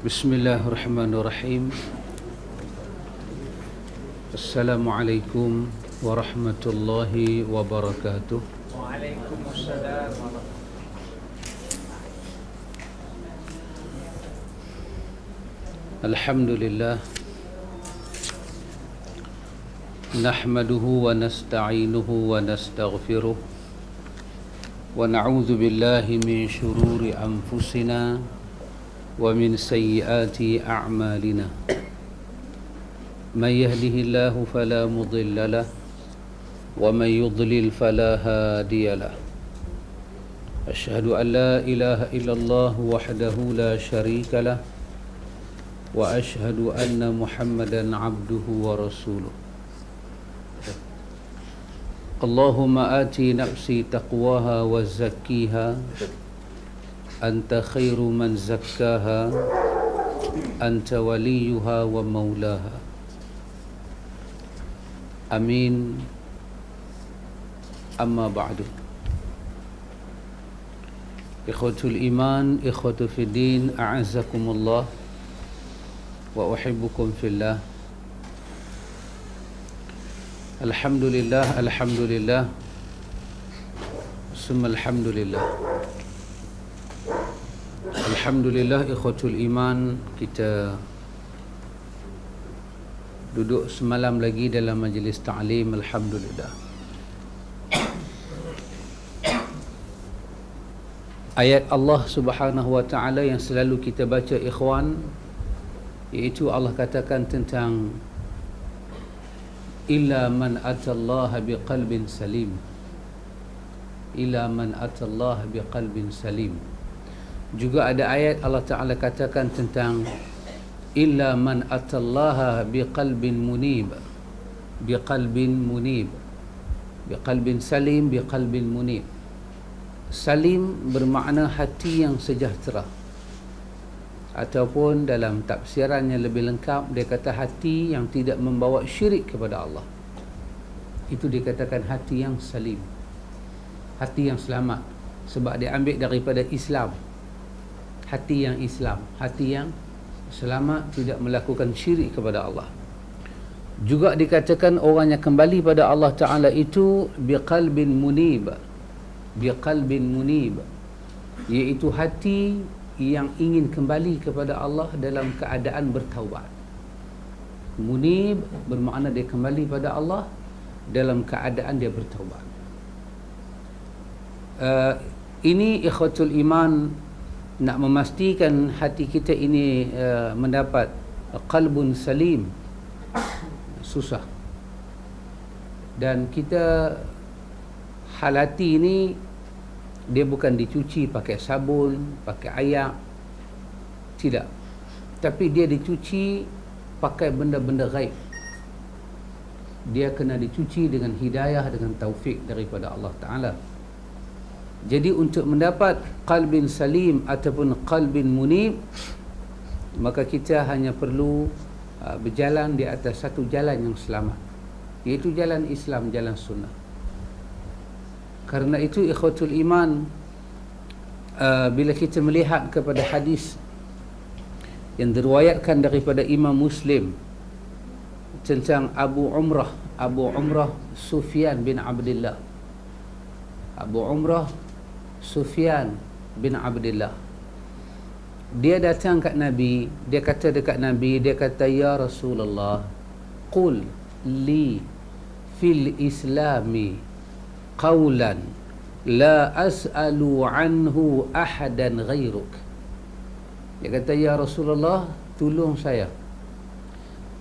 Bismillahirrahmanirrahim. Assalamualaikum warahmatullahi wabarakatuh. Waalaikumsalam. Alhamdulillah. Nahmaduhu wa nasta'inuhu wa nastaghfiruh. Wa na'udzu billahi min shururi anfusina wa min sayyiati a'malina. Man yahdihillahu fala mudilla lahu wa man yudlil fala hadiya lahu. Asyhadu an la ilaha illallah wahdahu la syarika lahu wa asyhadu anna Muhammadan abduhu wa rasuluh. Allahumma ati nafsi taqwaha wa zakkiha anta khairu man zakkaha anta waliyuha wa maulaha. Amin. Amma ba'du. Ikhwatul iman, ikhwatu fiddin, a'azzakumullah wa uhibbukum fillah. Alhamdulillah, alhamdulillah, summa alhamdulillah. Alhamdulillah, ikhwatul iman, kita duduk semalam lagi dalam majlis ta'lim. Alhamdulillah. Ayat Allah Subhanahu wa ta'ala yang selalu kita baca, ikhwan, iaitu Allah katakan tentang illa man atallaha biqalbin salim. Illa man atallaha biqalbin salim. Juga ada ayat Allah Ta'ala katakan tentang illa man atallaha biqalbin munib. Biqalbin munib. Biqalbin salim, biqalbin munib. Salim bermakna hati yang sejahtera, ataupun dalam tafsiran yang lebih lengkap dia kata hati yang tidak membawa syirik kepada Allah. Itu dikatakan hati yang salim, hati yang selamat. Sebab dia ambil daripada Islam. Hati yang Islam, hati yang selamat, tidak melakukan syirik kepada Allah. Juga dikatakan orang yang kembali pada Allah Ta'ala itu biqalbin munib. Biqalbin munib, iaitu hati yang ingin kembali kepada Allah dalam keadaan bertaubat. Munib bermakna dia kembali pada Allah dalam keadaan dia bertaubat. Ini ikhwatul iman, nak memastikan hati kita ini mendapat qalbun salim susah. Dan kita hal hati ini dia bukan dicuci pakai sabun, pakai air, tidak. Tapi dia dicuci pakai benda-benda gaib. Dia kena dicuci dengan hidayah, dengan taufik daripada Allah Ta'ala. Jadi untuk mendapat qalbin salim ataupun qalbin munib, maka kita hanya perlu berjalan di atas satu jalan yang selamat, iaitu jalan Islam, jalan sunnah. Karena itu ikhwatul iman, bila kita melihat kepada hadis yang diriwayatkan daripada Imam Muslim tentang Abu Umrah Sufyan bin Abdullah. Abu Umrah Sufyan bin Abdullah, dia datang kat Nabi, dia kata dekat Nabi, dia kata, ya Rasulullah, qul li fil islami qawlan la as'alu anhu ahadan ghairuk. Dia kata, ya Rasulullah, tolong saya,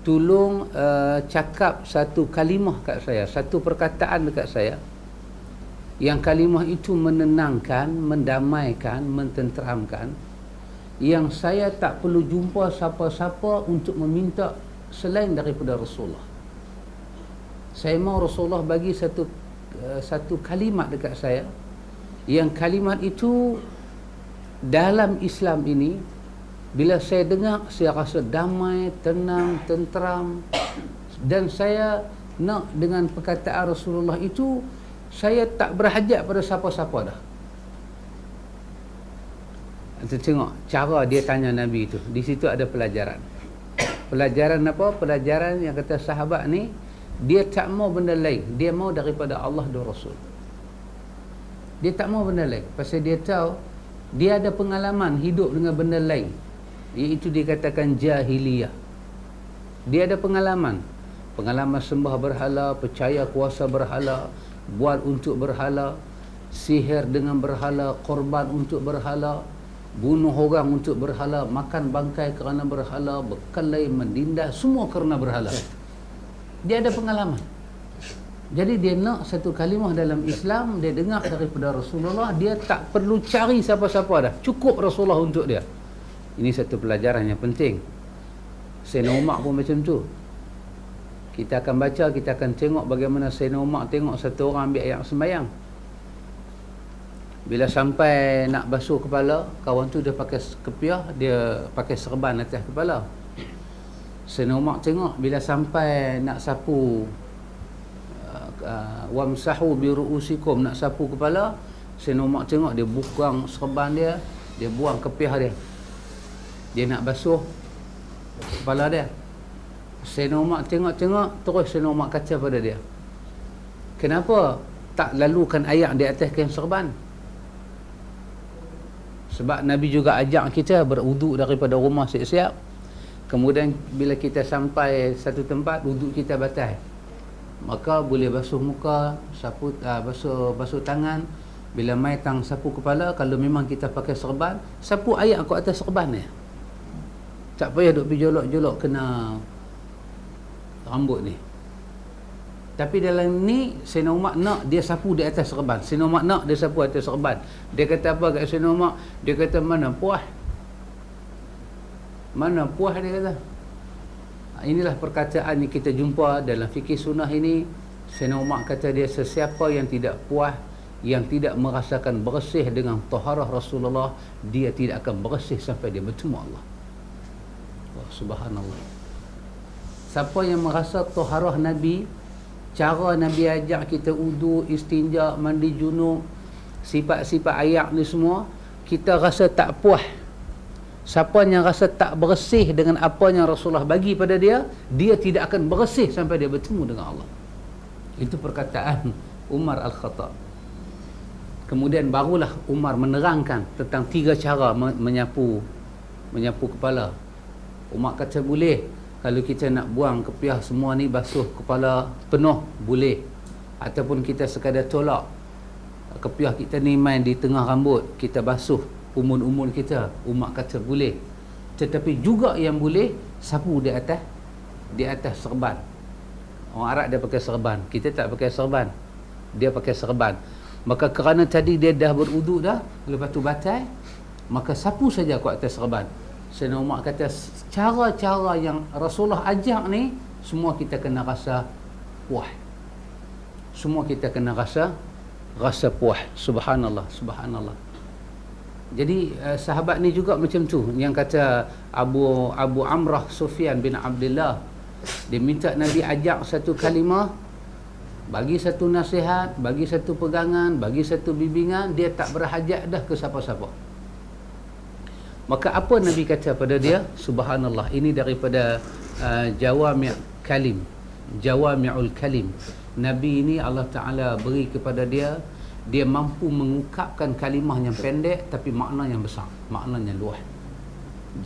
tolong cakap satu kalimah kat saya, satu perkataan dekat saya, yang kalimah itu menenangkan, mendamaikan, mententeramkan, yang saya tak perlu jumpa siapa-siapa untuk meminta selain daripada Rasulullah. Saya mahu Rasulullah bagi satu kalimat dekat saya, yang kalimat itu dalam Islam ini bila saya dengar, saya rasa damai, tenang, tenteram, dan saya nak dengan perkataan Rasulullah itu saya tak berhajat pada siapa-siapa dah. Kita tengok cara dia tanya Nabi itu. Di situ ada pelajaran. Pelajaran apa? Pelajaran yang kata sahabat ni, dia tak mau benda lain. Dia mau daripada Allah dan Rasul. Dia tak mau benda lain. Pasal dia tahu, dia ada pengalaman hidup dengan benda lain. Iaitu dikatakan jahiliyah. Dia ada pengalaman. Pengalaman sembah berhala, percaya kuasa berhala, buat untuk berhala, sihir dengan berhala, korban untuk berhala, bunuh orang untuk berhala, makan bangkai kerana berhala, berkelahi, menindas, semua kerana berhala. Dia ada pengalaman. Jadi dia nak satu kalimah dalam Islam, dia dengar daripada Rasulullah, dia tak perlu cari siapa-siapa dah. Cukup Rasulullah untuk dia. Ini satu pelajaran yang penting. Sayyidina Umar pun macam tu. Kita akan baca, kita akan tengok bagaimana Sayyidina Umar tengok satu orang ambil ayat sembahyang. Bila sampai nak basuh kepala, kawan tu dia pakai kepiah, dia pakai serban atas kepala. Sayyidina Umar tengok, bila sampai nak sapu wamsahu bi ru'usikum, nak sapu kepala, Sayyidina Umar tengok, dia buang serban dia, dia buang kepiah dia. Dia nak basuh kepala dia. Sayyidina Umar tengok-tengok, terus Sayyidina Umar kata pada dia, kenapa tak lalukan air di atas kain serban? Sebab Nabi juga ajak kita berwuduk daripada rumah siap-siap. Kemudian bila kita sampai satu tempat, wuduk kita batal. Maka boleh basuh muka, sapu basuh tangan. Bila mai tang sapu kepala, kalau memang kita pakai serban, sapu air kat atas serban ni. Tak payah duk pergi jolok-jolok kena rambut ni. Tapi dalam ni Sayyidina Umar nak dia sapu di atas serban. Sayyidina Umar nak dia sapu atas serban. Dia kata apa kat Sayyidina Umar? Dia kata mana puas? Mana puas dia kata. Inilah perkataan yang kita jumpa dalam fikih sunnah ini. Sayyidina Umar kata dia, sesiapa yang tidak puas, yang tidak merasakan bersih dengan taharah Rasulullah, dia tidak akan bersih sampai dia bertemu Allah. Wah, subhanallah. Siapa yang merasa taharah Nabi, cara Nabi ajak kita wudu, istinja, mandi junub, sifat-sifat ayak ni semua, kita rasa tak puas. Siapa yang rasa tak bersih dengan apa yang Rasulullah bagi pada dia, dia tidak akan bersih sampai dia bertemu dengan Allah. Itu perkataan Umar Al-Khattab. Kemudian barulah Umar menerangkan tentang 3 cara menyapu kepala. Umar kata boleh, kalau kita nak buang kepiah semua ni, basuh kepala penuh, boleh. Ataupun kita sekadar tolak kepiah kita ni main di tengah rambut, kita basuh umun-umun kita, Umar kata boleh. Tetapi juga yang boleh, sapu di atas serban. Orang Arab dia pakai serban, kita tak pakai serban, dia pakai serban. Maka kerana tadi dia dah berwuduk dah, lepas tu batal, maka sapu saja kat atas serban. Sayyidina Umar kata cara-cara yang Rasulullah ajak ni, semua kita kena rasa puas. Semua kita kena rasa puas. Subhanallah, subhanallah. Jadi sahabat ni juga macam tu, yang kata Abu Amrah Sufyan bin Abdullah, dia minta Nabi ajak satu kalimah, bagi satu nasihat, bagi satu pegangan, bagi satu bimbingan, dia tak berhajat dah ke siapa-siapa. Maka apa Nabi kata pada dia? Subhanallah, ini daripada Jawami' Kalim, Jawami'ul Kalim. Nabi ini Allah Ta'ala beri kepada dia, dia mampu mengungkapkan kalimah yang pendek tapi makna yang besar, maknanya luas.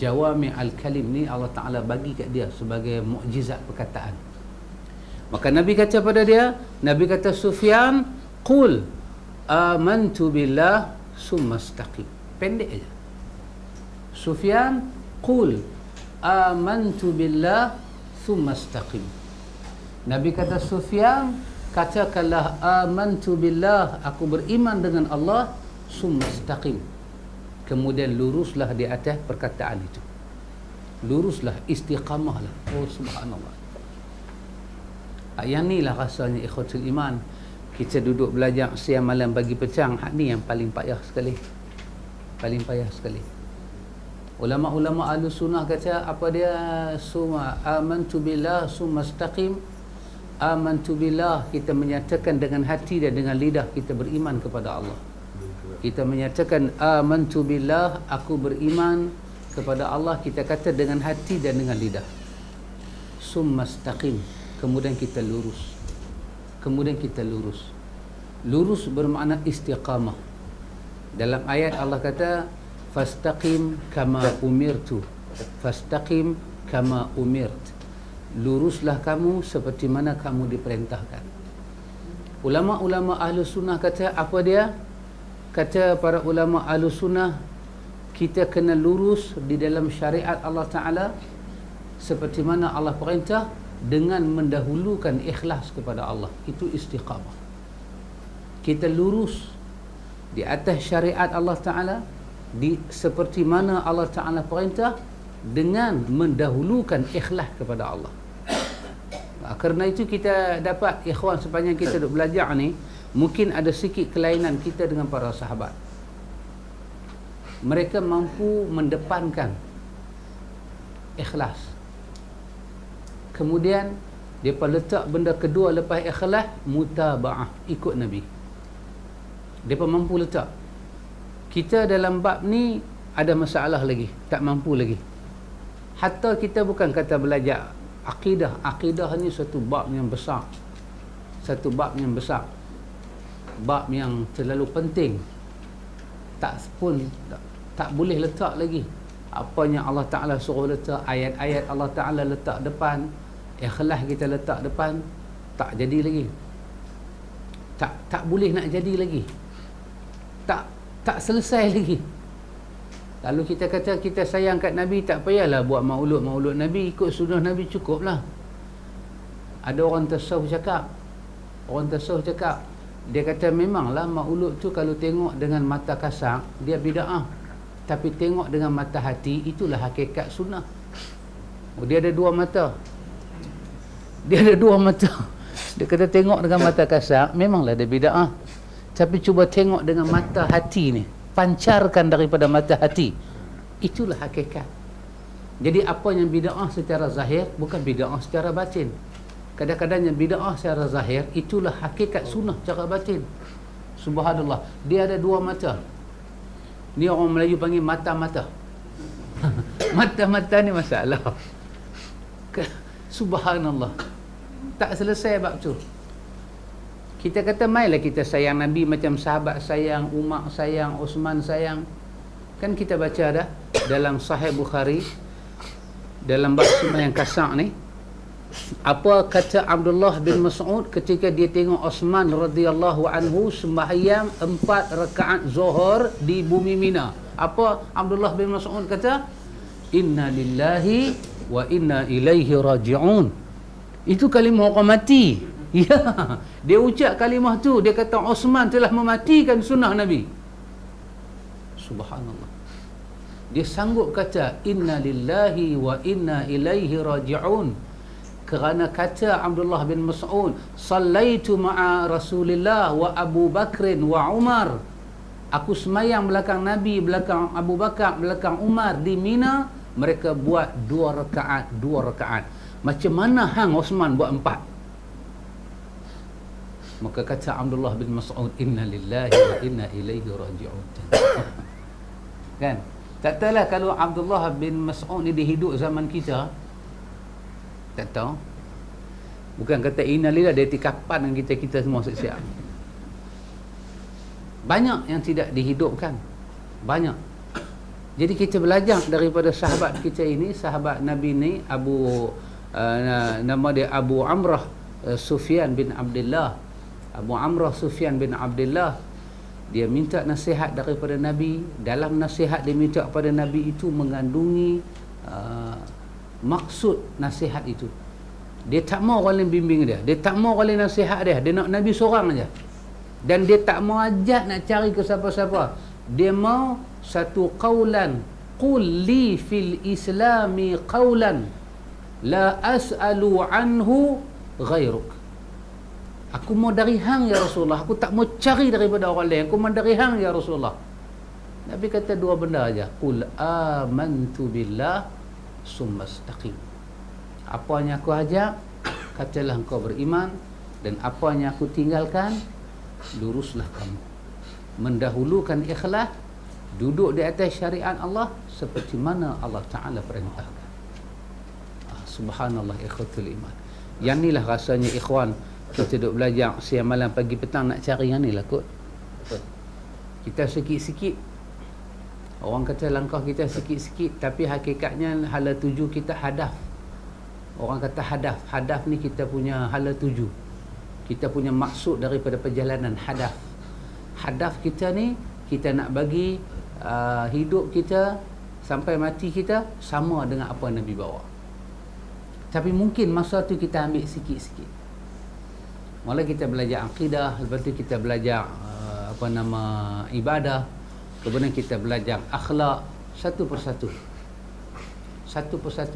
Jawami'ul Kalim ni Allah Ta'ala bagi kat dia sebagai mukjizat perkataan. Maka Nabi kata pada dia, Nabi kata, Sufyan, qul amantu billah summa istaqim. Pendek aja. Sufyan, qul amantu billah thumma istaqim. Nabi kata, Sufyan, katakanlah amantu billah, aku beriman dengan Allah, thumma istaqim. Kemudian luruslah di atas perkataan itu. Luruslah, istiqamahlah. Oh subhanallah. Yang ni lah rasanya ikhwatul iman. Kita duduk belajar siang malam pagi petang, hak ni yang paling payah sekali. Paling payah sekali. Ulama-ulama Ahlus Sunnah kata apa dia? Summa amantu billah summa istaqim. Amantu billah, kita menyatakan dengan hati dan dengan lidah kita beriman kepada Allah. Kita menyatakan amantu billah, aku beriman kepada Allah, kita kata dengan hati dan dengan lidah. Summastaqim, kemudian kita lurus. Kemudian kita lurus. Lurus bermakna istiqamah. Dalam ayat Allah kata fastaqim kama umirtu. Fastaqim kama umirt. Luruslah kamu seperti mana kamu diperintahkan. Ulama-ulama ahlu sunnah kata apa dia? Kata para ulama ahlu sunnah, kita kena lurus di dalam syariat Allah Ta'ala seperti mana Allah perintah, dengan mendahulukan ikhlas kepada Allah. Itu istiqamah. Kita lurus di atas syariat Allah Ta'ala seperti mana Allah Ta'ala perintah, dengan mendahulukan ikhlas kepada Allah. Kerana itu kita dapat, ikhwan, sepanjang kita duk belajar ni, mungkin ada sikit kelainan kita dengan para sahabat. Mereka mampu mendepankan ikhlas. Kemudian mereka letak benda kedua lepas ikhlas, mutaba'ah, ikut Nabi. Mereka mampu letak. Kita dalam bab ni ada masalah lagi, tak mampu lagi. Hatta kita bukan kata belajar akidah. Akidah ni satu bab yang besar. Satu bab yang besar. Bab yang terlalu penting. Tak boleh letak lagi. Apa yang Allah Ta'ala suruh letak, ayat-ayat Allah Ta'ala letak depan, ikhlas kita letak depan, tak jadi lagi. Tak boleh nak jadi lagi. Tak selesai lagi. Lalu kita kata kita sayang kat Nabi, tak payahlah buat maulud Nabi, ikut sunnah Nabi cukuplah. Ada orang tasawuf cakap, dia kata memanglah maulud tu kalau tengok dengan mata kasar dia bid'ah, tapi tengok dengan mata hati itulah hakikat sunnah. Dia ada dua mata. Dia kata tengok dengan mata kasar memanglah dia bid'ah, tapi cuba tengok dengan mata hati ni, pancarkan daripada mata hati, itulah hakikat. Jadi apa yang bid'ah secara zahir bukan bid'ah secara batin. Kadang-kadang yang bid'ah secara zahir itulah hakikat sunnah secara batin. Subhanallah, dia ada dua mata. Ni orang Melayu panggil mata-mata. Mata-mata ni masalah. Subhanallah, tak selesai bab tu. Kita kata mailah kita sayang Nabi macam sahabat sayang, Umar sayang, Osman sayang. Kan kita baca dah dalam Sahih Bukhari, dalam bab sembahyang kasar ni, apa kata Abdullah bin Mas'ud ketika dia tengok Osman radhiyallahu anhu sembahyang 4 rakaat Zuhur di bumi Mina. Apa Abdullah bin Mas'ud kata? Inna lillahi wa inna ilaihi raji'un. Itu kalimah orang mati. Ya, dia ucap kalimah tu, dia kata Osman telah mematikan sunnah Nabi. Subhanallah. Dia sanggup kata inna lillahi wa inna ilaihi raji'un, kerana kata Abdullah bin Mas'ud, sallaitu ma'a Rasulillah wa Abu Bakrin wa Umar. Aku semayang belakang Nabi, belakang Abu Bakar, belakang Umar di Mina. Mereka buat 2 rakaat. Macam mana hang Osman buat 4? Maka kata Abdullah bin Mas'ud, inna lillahi wa inna ilaihi raji'un. Kan? Tak tahulah kalau Abdullah bin Mas'ud ni dihidup zaman kita, tak tahu. Bukan kata inna lillahi, dia tikapan dengan kita semua siap-siap. Banyak yang tidak dihidupkan. Banyak. Jadi kita belajar daripada sahabat kita ini, sahabat Nabi ni, nama dia Abu Amrah Sufyan bin Abdullah. Abu Amrah Sufyan bin Abdullah, dia minta nasihat daripada Nabi. Dalam nasihat dia minta kepada Nabi itu mengandungi maksud nasihat itu. Dia tak mau orang lain bimbing dia, dia tak mau orang lain nasihat dia, dia nak Nabi seorang aja. Dan dia tak mau ajak nak cari ke siapa-siapa. Dia mau satu qaulan, qul li fil islami qaulan la as'alu anhu ghairuk. Aku mau dari hang ya Rasulullah, aku tak mau cari daripada orang lain, aku mau dari hang ya Rasulullah. Nabi kata 2 benda aja, qul amantu billah summastaqim. Apa yang aku ajak, katalah engkau beriman, dan apa yang aku tinggalkan, luruslah kamu. mendahulukan ikhlas, duduk di atas syariat Allah seperti mana Allah Ta'ala perintahkan. Subhanallah, ikhwatul iman. Yang inilah rasanya ikhwan, kita duduk belajar siang malam pagi petang nak cari yang ni lah kot. Kita sikit-sikit, orang kata langkah kita sikit-sikit, tapi hakikatnya hala tuju kita hadaf. Orang kata hadaf ni kita punya hala tuju, kita punya maksud daripada perjalanan. Hadaf kita ni, kita nak bagi hidup kita sampai mati kita sama dengan apa Nabi bawa. Tapi mungkin masa tu kita ambil sikit-sikit. Mula kita belajar akidah, lepas tu kita belajar ibadah, kemudian kita belajar akhlak, satu persatu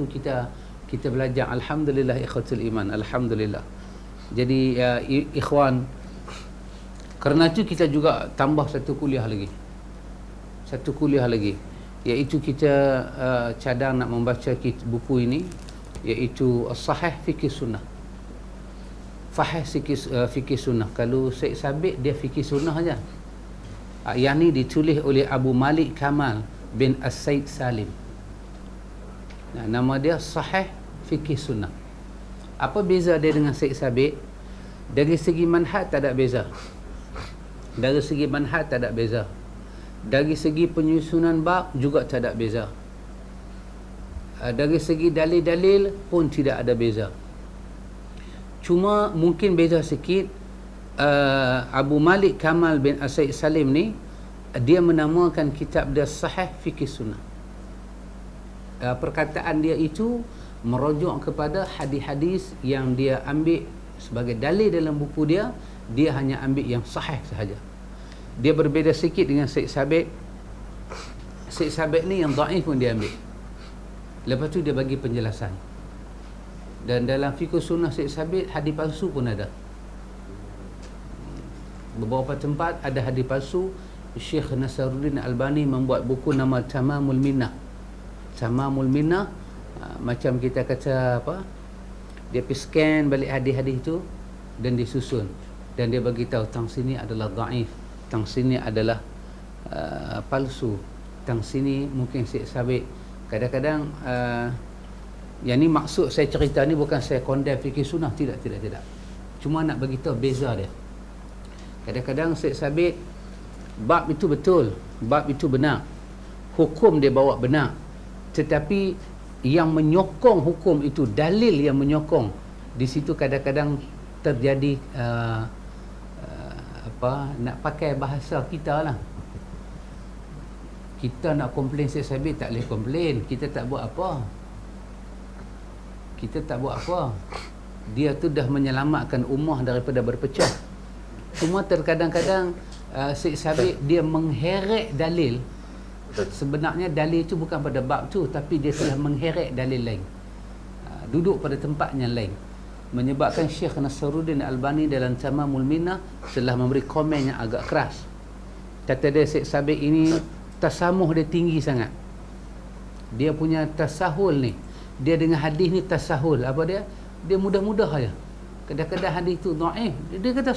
kita belajar. Alhamdulillah ikhwatul iman, alhamdulillah. Jadi ikhwan, kerana itu kita juga tambah satu kuliah lagi, iaitu kita cadang nak membaca buku ini, iaitu Sahih Fikih Sunnah. Fikih Sunnah. Kalau Syekh Sabit dia Fikih Sunnah saja. Yang ni ditulis oleh Abu Malik Kamal bin As-Said Salim. Nama dia Sahih Fikih Sunnah. Apa beza dia dengan Syekh Sabit? Dari segi manhaj tak ada beza. Dari segi penyusunan bab juga tak ada beza. Dari segi dalil-dalil pun tidak ada beza. Cuma mungkin beza sikit. Abu Malik Kamal bin As-Said Salim ni, dia menamakan kitab dia Sahih Fikih Sunnah. Perkataan dia itu merujuk kepada hadis-hadis yang dia ambil sebagai dalil dalam buku dia. Dia hanya ambil yang sahih sahaja. Dia berbeza sikit dengan Syekh Sabit. Syekh Sabit ni yang dhaif pun dia ambil. Lepas tu dia bagi penjelasan. Dan dalam Fikih Sunnah Syekh Sabit, hadis palsu pun ada. Beberapa tempat ada hadis palsu. Syekh Nasaruddin Albani membuat buku nama Tamamul Minnah. Macam kita kata apa, dia pergi scan balik hadis-hadis itu dan disusun, dan dia bagi tahu tang sini adalah dhaif, tang sini adalah palsu, tang sini mungkin Syekh Sabit. Kadang-kadang yang ni maksud saya cerita ni bukan saya condemn Fikih Sunnah, tidak. Cuma nak bagi tahu beza dia. Kadang-kadang Syekh Sabit bab itu betul, bab itu benar, hukum dia bawa benar, tetapi yang menyokong hukum itu, dalil yang menyokong, di situ kadang-kadang terjadi nak pakai bahasa kita lah. Kita nak komplain Syekh Sabit, tak boleh komplain. Kita tak buat apa. Dia tu dah menyelamatkan ummah daripada berpecah. Cuma terkadang-kadang Syekh Sabit dia mengheret dalil. Sebenarnya dalil itu bukan pada bab tu, tapi dia telah mengheret dalil lain, duduk pada tempatnya lain, menyebabkan Syekh Nasaruddin Albani dalam Tamamul Minnah telah memberi komen yang agak keras. Kata dia, Syekh Sabit ini tasamuh dia tinggi sangat. Dia punya tasahul ni, dia dengan hadis ni tasahul. Apa dia? Dia mudah-mudah aja. Kadang-kadang hadis tu dhaif, dia kata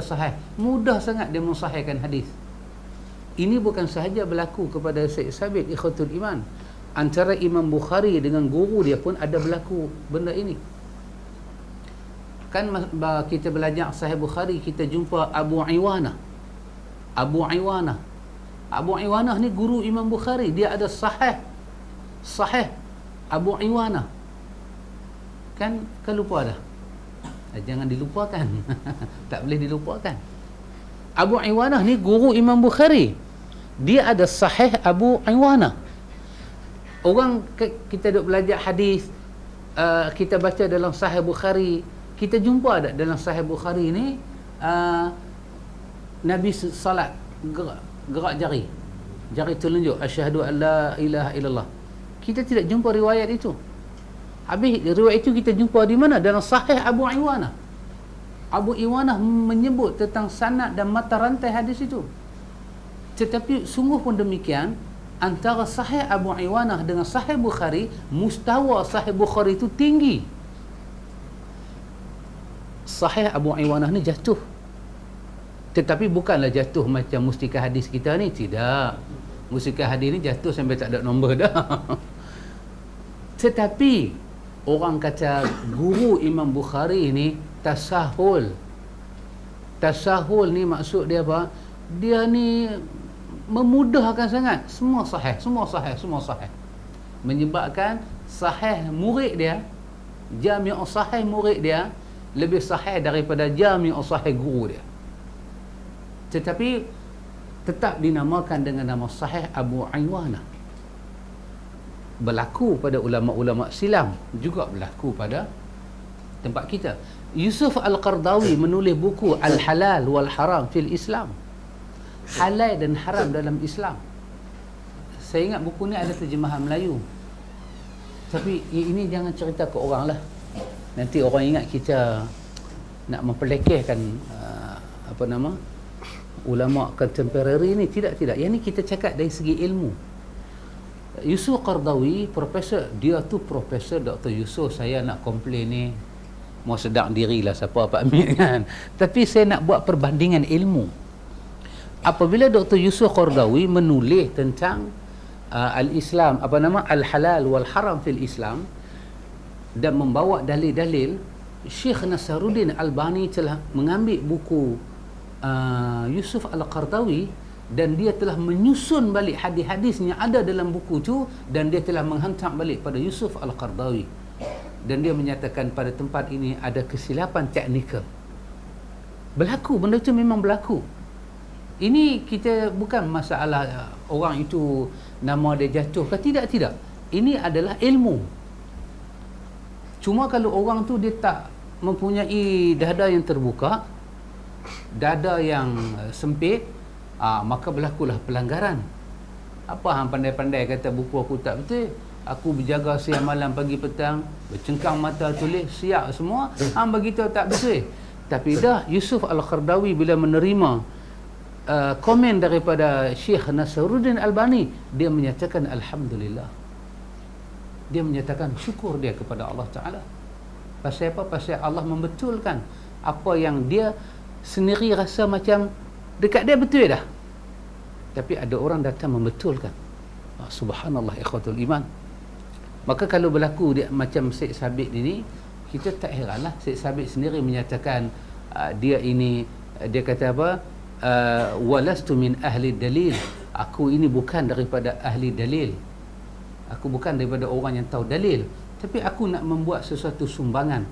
sahih, mudah sangat dia mensahihkan hadis. Ini bukan sahaja berlaku kepada Syekh Sabit, ikhwatul iman. Antara Imam Bukhari dengan guru dia pun ada berlaku benda ini. Kan kita belajar Sahih Bukhari, kita jumpa Abu Iwanah ni guru Imam Bukhari. Dia ada sahih Abu Iwanah. Kan lupa dah. Jangan dilupakan. Tak boleh dilupakan. Abu Iwanah ni guru Imam Bukhari. Dia ada sahih Abu Iwanah. Orang kita duk belajar hadis, kita baca dalam Sahih Bukhari, kita jumpa ada dalam Sahih Bukhari ni Nabi salat gerak jari telunjuk, asyhadu an la ilaha illallah. Kita tidak jumpa riwayat itu. Habis riwayat itu kita jumpa di mana? Dalam Sahih Abu Iwanah. Abu Iwanah menyebut tentang sanad dan mata rantai hadis itu. Tetapi sungguh pun demikian, antara Sahih Abu Iwanah dengan Sahih Bukhari, mustawa Sahih Bukhari itu tinggi. Sahih Abu Iwanah ni jatuh. Tetapi bukanlah jatuh macam mustika hadis kita ni, tidak. Mustika hadis ni jatuh sampai tak ada nombor dah. Tetapi orang kata guru Imam Bukhari ni tasahul. Tasahul ni maksud dia apa? Dia ni memudahkan sangat. Semua sahih, semua sahih, semua sahih. Menyebabkan sahih murid dia, jami' sahih murid dia lebih sahih daripada jami' sahih guru dia. Tetapi tetap dinamakan dengan nama sahih Abu Awaanah. Berlaku pada ulama-ulama silam, juga berlaku pada tempat kita. Yusuf Al-Qardawi menulis buku Al-Halal wal-Haram fil Islam. Halal dan haram dalam Islam. Saya ingat buku ni ada terjemahan Melayu. Tapi ini jangan cerita ke orang lah. Nanti orang ingat kita nak memperlekehkan ulama contemporary ni. Tidak. Yang ni kita cakap dari segi ilmu. Yusuf Qardawi, profesor, dia tu Profesor Dr. Yusuf. Saya nak komplain ni, mau sedang dirilah siapa Pak Amir kan. Tapi saya nak buat perbandingan ilmu. Apabila Dr. Yusuf Qardawi menulis tentang al-Islam, al-halal wal-haram fil Islam, dan membawa dalil-dalil, Syekh Nasaruddin Albani telah mengambil buku Yusuf Al-Qardawi dan dia telah menyusun balik hadis-hadis yang ada dalam buku tu, dan dia telah menghantar balik pada Yusuf Al-Qardawi, dan dia menyatakan pada tempat ini ada kesilapan teknikal. Berlaku, benda itu memang berlaku. Ini kita bukan masalah orang itu nama dia jatuh ke tidak. Ini adalah ilmu. Cuma kalau orang tu dia tak mempunyai dada yang terbuka, dada yang sempit, maka berlakulah pelanggaran. Apa hang pandai-pandai kata buku aku tak betul, aku berjaga siang malam pagi petang, bercengkang mata tulis siap semua, hang begitu tak betul. Tapi dah Yusuf Al-Qardawi bila menerima komen daripada Syekh Nasaruddin Albani, dia menyatakan alhamdulillah. Dia menyatakan syukur dia kepada Allah Ta'ala. Pasal apa? Pasal Allah membetulkan apa yang dia sendiri rasa macam dekat dia betul dah, tapi ada orang datang membetulkan. Subhanallah ikhwatul iman. Maka kalau berlaku dia macam Syekh Sabit ini, kita tak heranlah. Syekh Sabit sendiri menyatakan dia kata apa, walastu min ahli dalil, aku ini bukan daripada ahli dalil, aku bukan daripada orang yang tahu dalil, tapi aku nak membuat sesuatu sumbangan.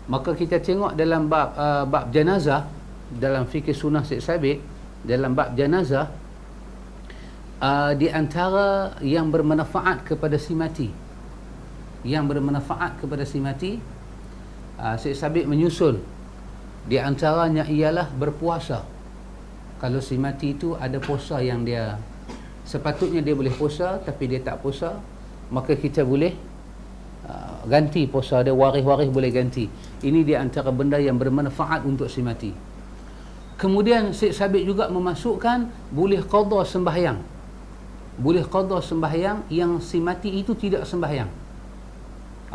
Maka kita tengok dalam bab jenazah, dalam fikih sunnah Syekh Sabit, dalam bab jenazah, di antara yang bermanfaat kepada si mati, Syekh Sabit menyusul, di antaranya ialah berpuasa. Kalau si mati itu ada puasa yang dia sepatutnya dia boleh puasa tapi dia tak puasa, maka kita boleh ganti puasa dia, waris-waris boleh ganti. Ini di antara benda yang bermanfaat untuk si mati. Kemudian Syekh Sabit juga memasukkan boleh qada sembahyang. Boleh qada sembahyang yang si mati itu tidak sembahyang.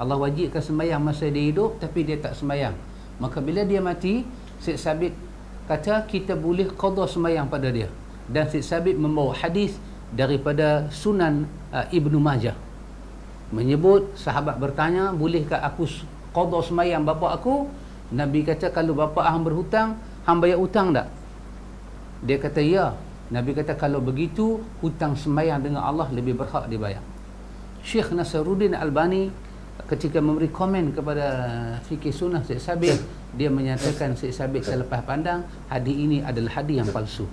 Allah wajibkan sembahyang masa dia hidup tapi dia tak sembahyang. Maka bila dia mati, Syekh Sabit kata kita boleh qada sembahyang pada dia. Dan Syekh Sabit membawa hadis daripada Sunan Ibnu Majah, menyebut sahabat bertanya, bolehkah aku qada sembahyang bapa aku? Nabi kata, kalau bapa hang berhutang, hang bayar hutang tak? Dia kata ya. Nabi kata kalau begitu hutang sembahyang dengan Allah lebih berhak dibayar. Syekh Nasaruddin Albani ketika memberi komen kepada fikih sunnah Syekh Sabit, dia menyatakan Syekh Sabit selepas pandang hadis ini adalah hadis yang palsu.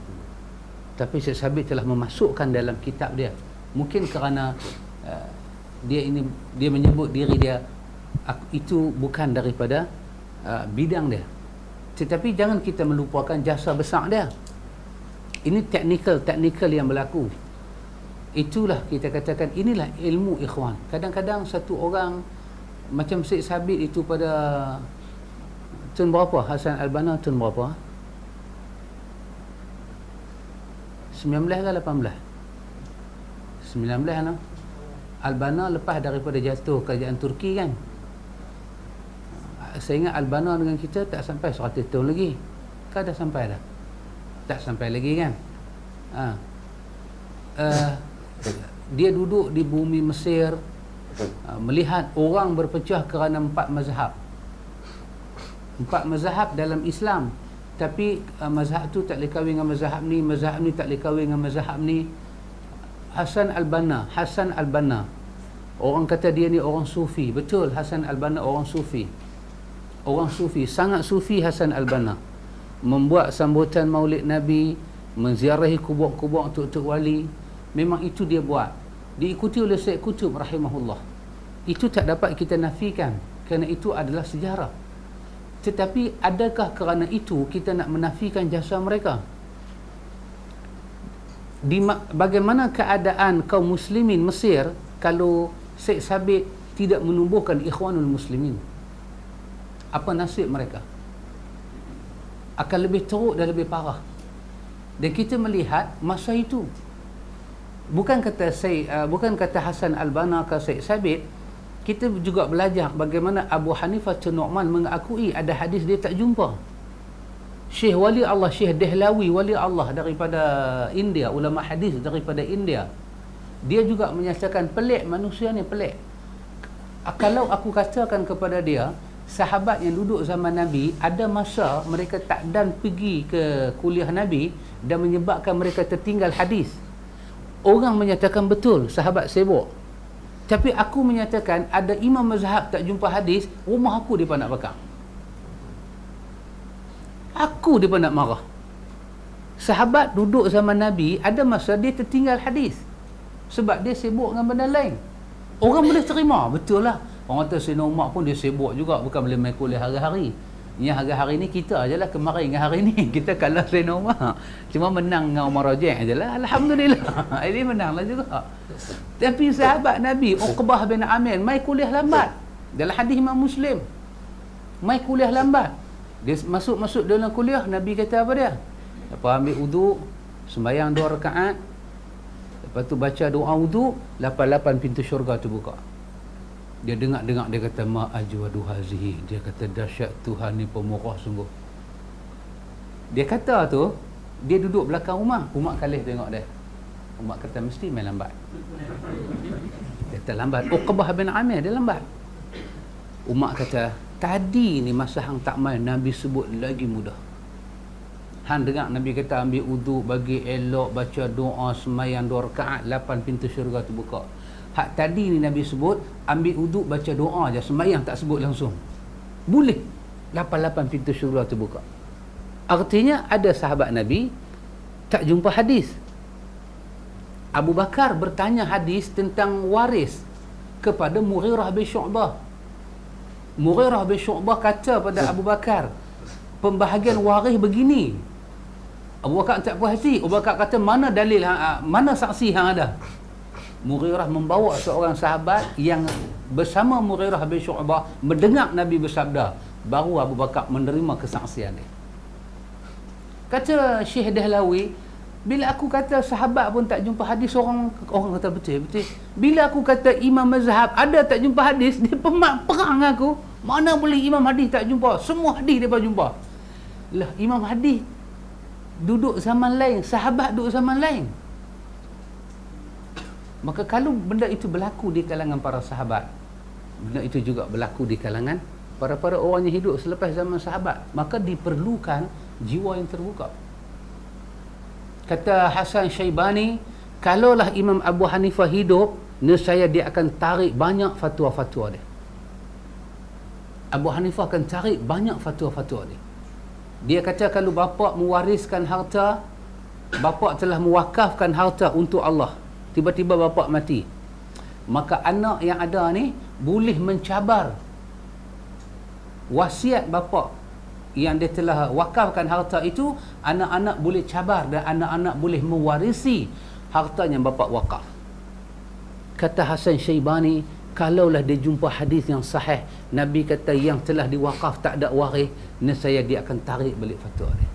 Tapi Syekh Sabit telah memasukkan dalam kitab dia. Mungkin kerana dia menyebut diri dia itu bukan daripada bidang dia. Tetapi jangan kita melupakan jasa besar dia. Ini teknikal yang berlaku. Itulah kita katakan inilah ilmu ikhwan. Kadang-kadang satu orang macam Syekh Sabit itu pada tahun berapa? Hasan Al-Banna tahun berapa? 19 ke 18? 19 lah. Al-Banna lepas daripada jatuh kerajaan Turki kan. Saya ingat Al-Banna dengan kita tak sampai 100 tahun lagi. Kan dah sampai dah. Tak sampai lagi kan. Dia duduk di bumi Mesir, melihat orang berpecah kerana 4 mazhab. 4 mazhab dalam Islam, tapi mazhab tu tak boleh kahwin dengan mazhab ni tak boleh kahwin dengan mazhab ni. Hasan al-Banna, orang kata dia ni orang sufi. Betul, Hasan al-Banna orang sufi, sangat sufi. Hasan al-Banna membuat sambutan Maulid Nabi, menziarahi kubur-kubur tok-tok wali. Memang itu dia buat, diikuti oleh Syekh Qutb rahimahullah. Itu tak dapat kita nafikan, kerana itu adalah sejarah. Tetapi adakah kerana itu kita nak menafikan jasa mereka? Bagaimana keadaan kaum muslimin Mesir kalau Syekh Sabit tidak menumbuhkan Ikhwanul Muslimin? Apa nasib mereka? Akan lebih teruk dan lebih parah. Dan kita melihat masa itu, bukan kata Hasan al-Banna ke Syekh Sabit, kita juga belajar bagaimana Abu Hanifah Nu'man mengakui ada hadis dia tak jumpa. Syekh Wali Allah, Syekh Dehlawi Wali Allah daripada India, ulama hadis daripada India, dia juga menyatakan pelik, manusia ni pelik. Kalau aku katakan kepada dia, sahabat yang duduk zaman Nabi, ada masa mereka tak dan pergi ke kuliah Nabi dan menyebabkan mereka tertinggal hadis. Orang menyatakan betul, sahabat sibuk. Tapi aku menyatakan ada imam mazhab tak jumpa hadis, rumah aku dia nak bakar. Aku dia nak marah. Sahabat duduk zaman Nabi, ada masa dia tertinggal hadis sebab dia sibuk dengan benda lain. Orang boleh terima, betul lah. Orang kata Sayyidina Umar pun dia sibuk juga, bukan boleh main kuliah hari-hari. Yang hari-hari ni kita ajalah, kemarin dengan hari ni kita kalah Sayyidina Umar. Cuma menang dengan Umar Raji' ajalah, alhamdulillah. Ini menanglah juga. Tapi sahabat Nabi Uqbah bin Amir mai kuliah lambat. Dalam hadis Imam Muslim, mai kuliah lambat. Dia masuk dalam kuliah, Nabi kata apa dia? Lepas ambil wudu, sembahyang 2 rakaat, lepas tu baca doa wudu, 8 pintu syurga tu buka. Dia dengar, dia kata ma ajwadu hazihi. Dia kata dahsyat Tuhan ni pemurah sungguh. Dia kata tu, dia duduk belakang rumah. Umat kalih tengok dia. Umat kata mesti main lambat. Dia kata lambat. Uqbah bin Amir dia lambat. Umat kata tadi ni masa hang tak main, Nabi sebut lagi mudah. Hang dengar Nabi kata ambil wudu, bagi elok, baca doa, sembahyang 2 rakaat, 8 pintu syurga tu buka. Hak tadi ni Nabi sebut ambil wuduk, baca doa je, sembahyang tak sebut langsung. Boleh 8 pintu syurga tu buka. Artinya ada sahabat Nabi tak jumpa hadis. Abu Bakar bertanya hadis tentang waris kepada Mughirah bin Syu'bah. Mughirah bin Syu'bah kata pada Abu Bakar, pembahagian waris begini. Abu Bakar tak puas hati. Abu Bakar kata, mana dalil, mana saksi hang ada? Mughirah membawa seorang sahabat yang bersama Mughirah bin Syu'bah mendengar Nabi bersabda, baru Abu Bakar menerima kesaksian dia. Kata Syekh Dehlawi, bila aku kata sahabat pun tak jumpa hadis, orang kata betul. Bila aku kata imam mazhab ada tak jumpa hadis, dia perang aku. Mana boleh imam hadis tak jumpa? Semua hadis dia jumpa. Lah, imam hadis duduk zaman lain, sahabat duduk zaman lain. Maka kalau benda itu berlaku di kalangan para sahabat, benda itu juga berlaku di kalangan para orang yang hidup selepas zaman sahabat, maka diperlukan jiwa yang terbuka. Kata Hasan Syaibani, kalaulah Imam Abu Hanifah hidup, nescaya dia akan tarik banyak fatwa-fatwa dia. Abu Hanifah akan tarik banyak fatwa-fatwa dia. Dia kata kalau bapa mewariskan harta, bapa telah mewakafkan harta untuk Allah, tiba-tiba bapa mati, maka anak yang ada ni boleh mencabar wasiat bapa yang dia telah wakafkan harta itu. Anak-anak boleh cabar dan anak-anak boleh mewarisi harta yang bapa wakaf. Kata Hasan Syaibani, kalaulah dia jumpa hadis yang sahih, Nabi kata yang telah diwakaf tak ada waris, nescaya dia akan tarik balik fatwa dia.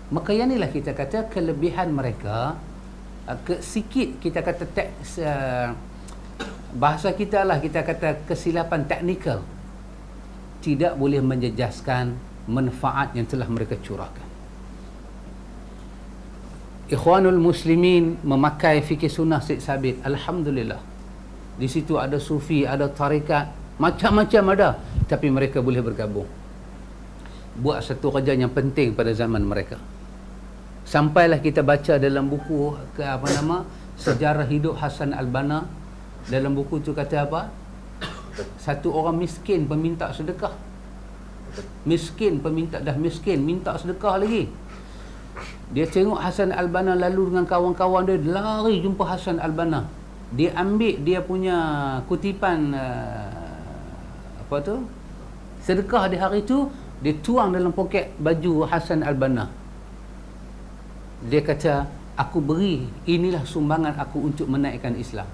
Maka yang inilah kita kata kelebihan mereka. Sikit kita kata bahasa kita lah, kita kata kesilapan teknikal tidak boleh menjejaskan manfaat yang telah mereka curahkan. Ikhwanul Muslimin memakai fikir sunnah Syed Sabit, alhamdulillah. Di situ ada sufi, ada tarikat, macam-macam ada, tapi mereka boleh bergabung buat satu kerja yang penting pada zaman mereka. Sampailah kita baca dalam buku Sejarah Hidup Hasan al-Banna. Dalam buku tu kata apa? Satu orang miskin peminta sedekah. Miskin peminta, dah miskin minta sedekah lagi. Dia tengok Hasan al-Banna lalu dengan kawan-kawan dia, lari jumpa Hasan al-Banna. Dia ambil dia punya kutipan sedekah di hari tu, dia tuang dalam poket baju Hasan al-Banna. Dia kata, aku beri, inilah sumbangan aku untuk menaikkan Islam.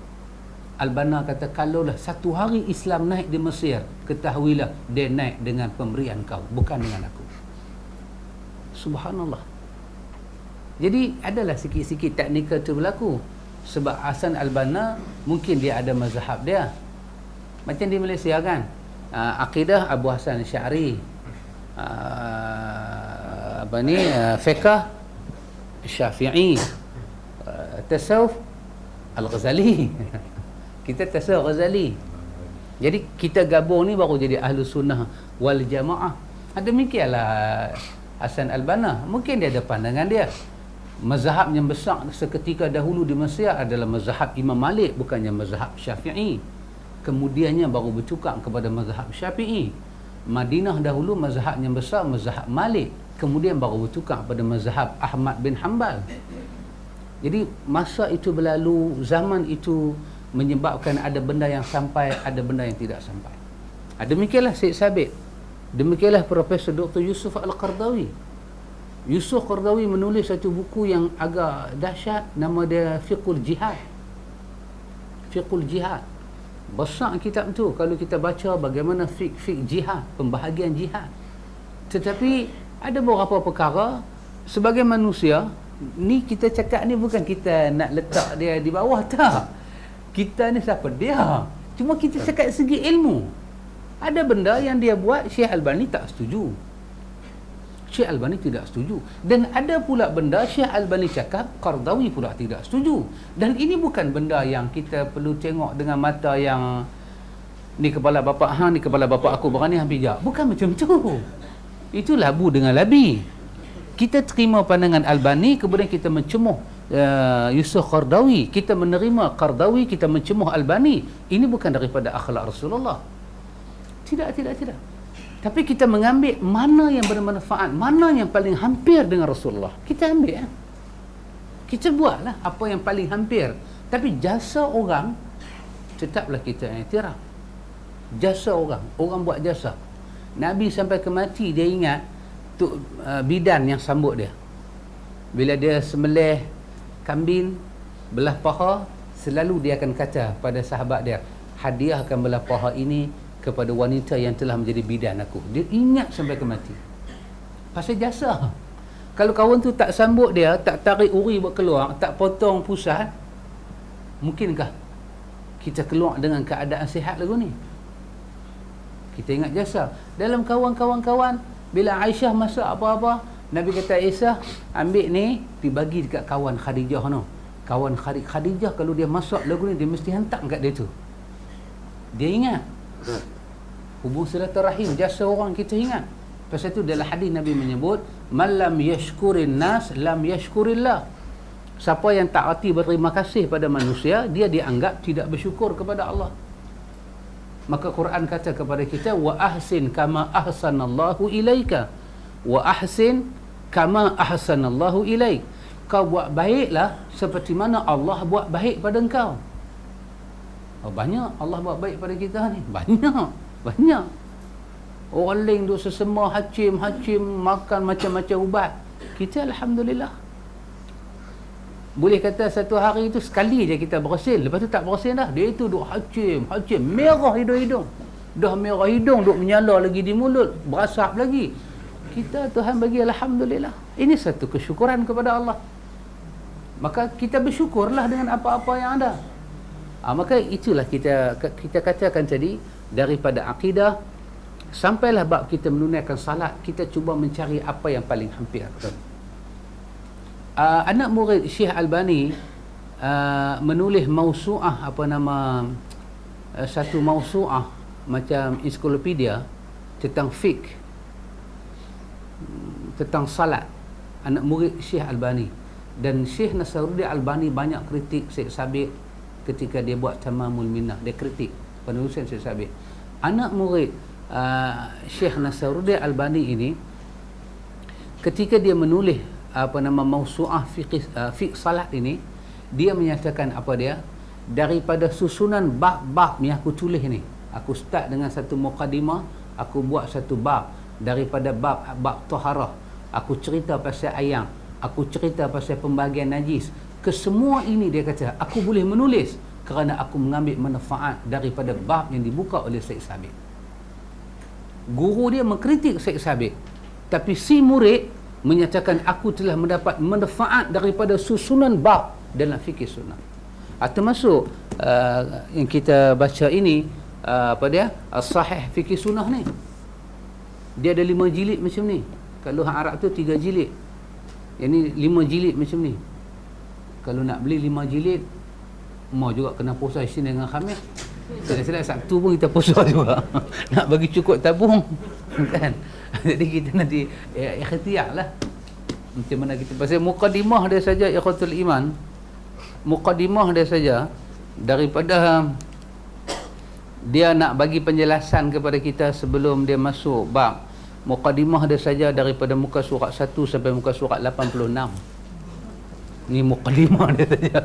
Al-Banna kata, kalaulah satu hari Islam naik di Mesir, ketahuilah dia naik dengan pemberian kau, bukan dengan aku. Subhanallah. Jadi adalah sikit-sikit teknikal tu berlaku. Sebab Hasan al-Banna mungkin dia ada mazhab dia. Macam di Malaysia kan, akidah Abu Hasan Syari, fiqh Syafi'i, tasawuf Al-Ghazali. Kita tasawuf Ghazali. Jadi kita gabung ni baru jadi ahlu sunnah wal jamaah. Demikianlah Hasan al-Banna. Mungkin dia ada pandangan dia. Mazhab yang besar seketika dahulu di Mesir adalah mazhab Imam Malik, bukannya mazhab Syafi'i. Kemudiannya baru bertukar kepada mazhab Syafi'i. Madinah dahulu mazhab yang besar mazhab Malik, kemudian baru bertukar pada mazhab Ahmad bin Hanbal. Jadi masa itu berlalu, zaman itu menyebabkan ada benda yang sampai, ada benda yang tidak sampai. Demikianlah Syed Sabit. Demikianlah Profesor Dr. Yusuf Al-Qardawi. Yusuf Qardawi menulis satu buku yang agak dahsyat, nama dia Fiqhul Jihad. Fiqhul Jihad. Besar kitab tu kalau kita baca bagaimana fiqh jihad, pembahagian jihad. Tetapi ada beberapa perkara sebagai manusia ni, kita cakap ni bukan kita nak letak dia di bawah, tak. Kita ni siapa dia? Cuma kita cakap segi ilmu. Ada benda yang dia buat Syekh Albani tak setuju, Syekh Albani tidak setuju. Dan ada pula benda Syekh Albani cakap, Qardawi pula tidak setuju. Dan ini bukan benda yang kita perlu tengok dengan mata yang ni kepala bapa hang, ni kepala bapa aku berani hang pijak. Bukan macam tu. Itu labu dengan labi. Kita terima pandangan Albani, kemudian kita mencemuh Yusuf Qardawi. Kita menerima Qardawi, kita mencemuh Albani. Ini bukan daripada akhlak Rasulullah. Tidak. Tapi kita mengambil mana yang bermanfaat, mana yang paling hampir dengan Rasulullah. Kita ambil. Kita buatlah apa yang paling hampir. Tapi jasa orang, tetaplah kita iktiraf. Jasa orang buat jasa. Nabi sampai ke mati, dia ingat tu bidan yang sambut dia. Bila dia sembelih kambing, belah paha, selalu dia akan kata pada sahabat dia, hadiahkan belah paha ini kepada wanita yang telah menjadi bidan aku. Dia ingat sampai ke mati. Pasal jasa. Kalau kawan tu tak sambut dia, tak tarik uri buat keluar, tak potong pusat, mungkinkah kita keluar dengan keadaan sihat lagu ni? Kita ingat jasa. Dalam kawan-kawan, bila Aisyah masak apa-apa, Nabi kata, Aisyah, ambil ni, pergi bagi dekat kawan Khadijah no. Kawan Khadijah kalau dia masak lagu ni, dia mesti hantar kat dia tu. Dia ingat. Hubung silaturahim, jasa orang kita ingat. Pasal itu dalam hadis Nabi menyebut, man lam yashkurin nas lam yashkurillah. Siapa yang tak erti berterima kasih pada manusia, dia dianggap tidak bersyukur kepada Allah. Maka Quran kata kepada kita, wa ahsin kama ahsanallahu ilaika, wa ahsin kama ahsanallahu ilaik. Kau buat baiklah seperti mana Allah buat baik pada engkau. Banyak Allah buat baik pada kita ni. Banyak. Orang lain duk sesama hacim makan macam-macam ubat. Kita alhamdulillah. Boleh kata satu hari itu sekali je kita bersin, lepas tu tak bersin dah. Dia itu duk hacim, merah hidung-hidung. Dah merah hidung, duk menyala lagi di mulut, berasap lagi. Kita Tuhan bagi alhamdulillah. Ini satu kesyukuran kepada Allah. Maka kita bersyukurlah dengan apa-apa yang ada. Maka itulah kita katakan tadi, daripada akidah sampailah bab kita menunaikan salat, kita cuba mencari apa yang paling hampir. anak murid Syekh Albani menulis mausu'ah, satu mausu'ah macam ensiklopedia tentang fiqh, tentang salat, anak murid Syekh Albani. Dan Syekh Nasruddin Albani banyak kritik Syekh Sabiq ketika dia buat Tamamul Minnah. Dia kritik penulisan Syekh Sabiq. Anak murid Syekh Nasruddin Albani ini, ketika dia menulis mausu'ah fiqh salat ini, dia menyatakan daripada susunan bab-bab yang aku tulis ni, aku start dengan satu muqaddimah, aku buat satu bab. Daripada bab taharah, aku cerita pasal ayam, aku cerita pasal pembahagian najis. Kesemua ini dia kata aku boleh menulis kerana aku mengambil manfaat daripada bab yang dibuka oleh Syekh Sabiq. Guru dia mengkritik Syekh Sabiq, tapi si murid menyatakan aku telah mendapat manfaat daripada susunan bab dalam fikih sunnah. Termasuk yang kita baca ini, As-Sahih Fikih Sunnah ni. Dia ada 5 jilid macam ni. Kalau hak Arab tu 3 jilid. Yang ni 5 jilid macam ni. Kalau nak beli 5 jilid, mau juga kena puasa Isnin dengan Khamis. Silap-silap Sabtu pun kita puasa juga. Nak bagi cukup tabung. Kan? Jadi kita nanti ikhtiar lah. Macam mana kita, pasal muqaddimah dia saja, ikhwatul iman, muqaddimah dia saja, daripada dia nak bagi penjelasan kepada kita sebelum dia masuk bab, muqaddimah dia saja daripada muka surat 1 sampai muka surat 86. Ni muqaddimah dia saja.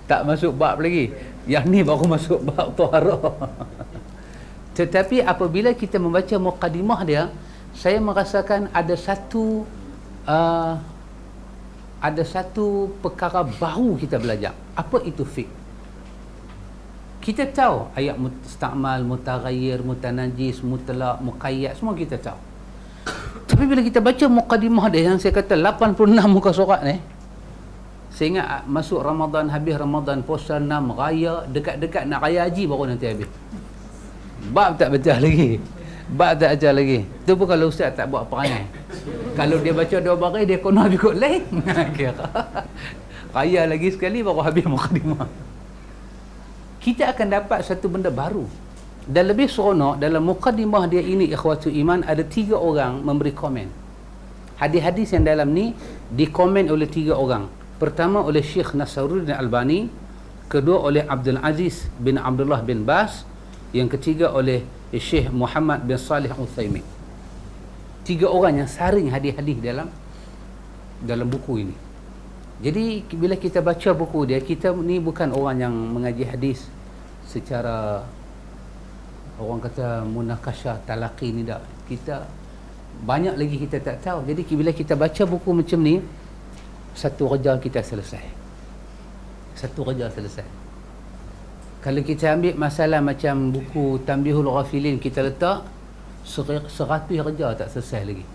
Tak masuk bab lagi. Yang ni baru masuk bab taharah. Tetapi apabila kita membaca muqaddimah dia, saya merasakan ada satu perkara baru kita belajar. Apa itu fiqh? Kita tahu ayat musta'mal, mutaghayyir, mutanajis, mutlaq, muqayyad, semua kita tahu. Tapi bila kita baca muqaddimah dia yang saya kata 86 muka surat ni, saya ingat masuk Ramadan, habis Ramadan, puasa 6, raya, dekat-dekat nak raya haji baru nanti habis. Bab tak baca lagi. Bab tak baca lagi. Itu pun kalau ustaz tak buat perangai. Kalau dia baca 2 baris, dia kono ikut lain. Raya lagi sekali baru habis muqaddimah. Kita akan dapat satu benda baru. Dan lebih seronok, dalam muqaddimah dia ini, ikhwatul iman, ada 3 orang memberi komen. Hadis-hadis yang dalam ni dikomen oleh 3 orang. Pertama oleh Syekh Nasruddin Albani, kedua oleh Abdul Aziz bin Abdullah bin Bas, yang ketiga oleh Syekh Muhammad bin Salih Utsaimin. 3 orang yang saring hadis-hadis dalam buku ini. Jadi bila kita baca buku dia, kita ni bukan orang yang mengaji hadis secara orang kata munakasyah, talaqi ni tak. Kita banyak lagi kita tak tahu. Jadi bila kita baca buku macam ni, satu kerja kita selesai. Satu kerja selesai. Kalau kita ambil masalah macam buku Tanbihul Ghafilin, kita letak 100 kerja tak selesai lagi.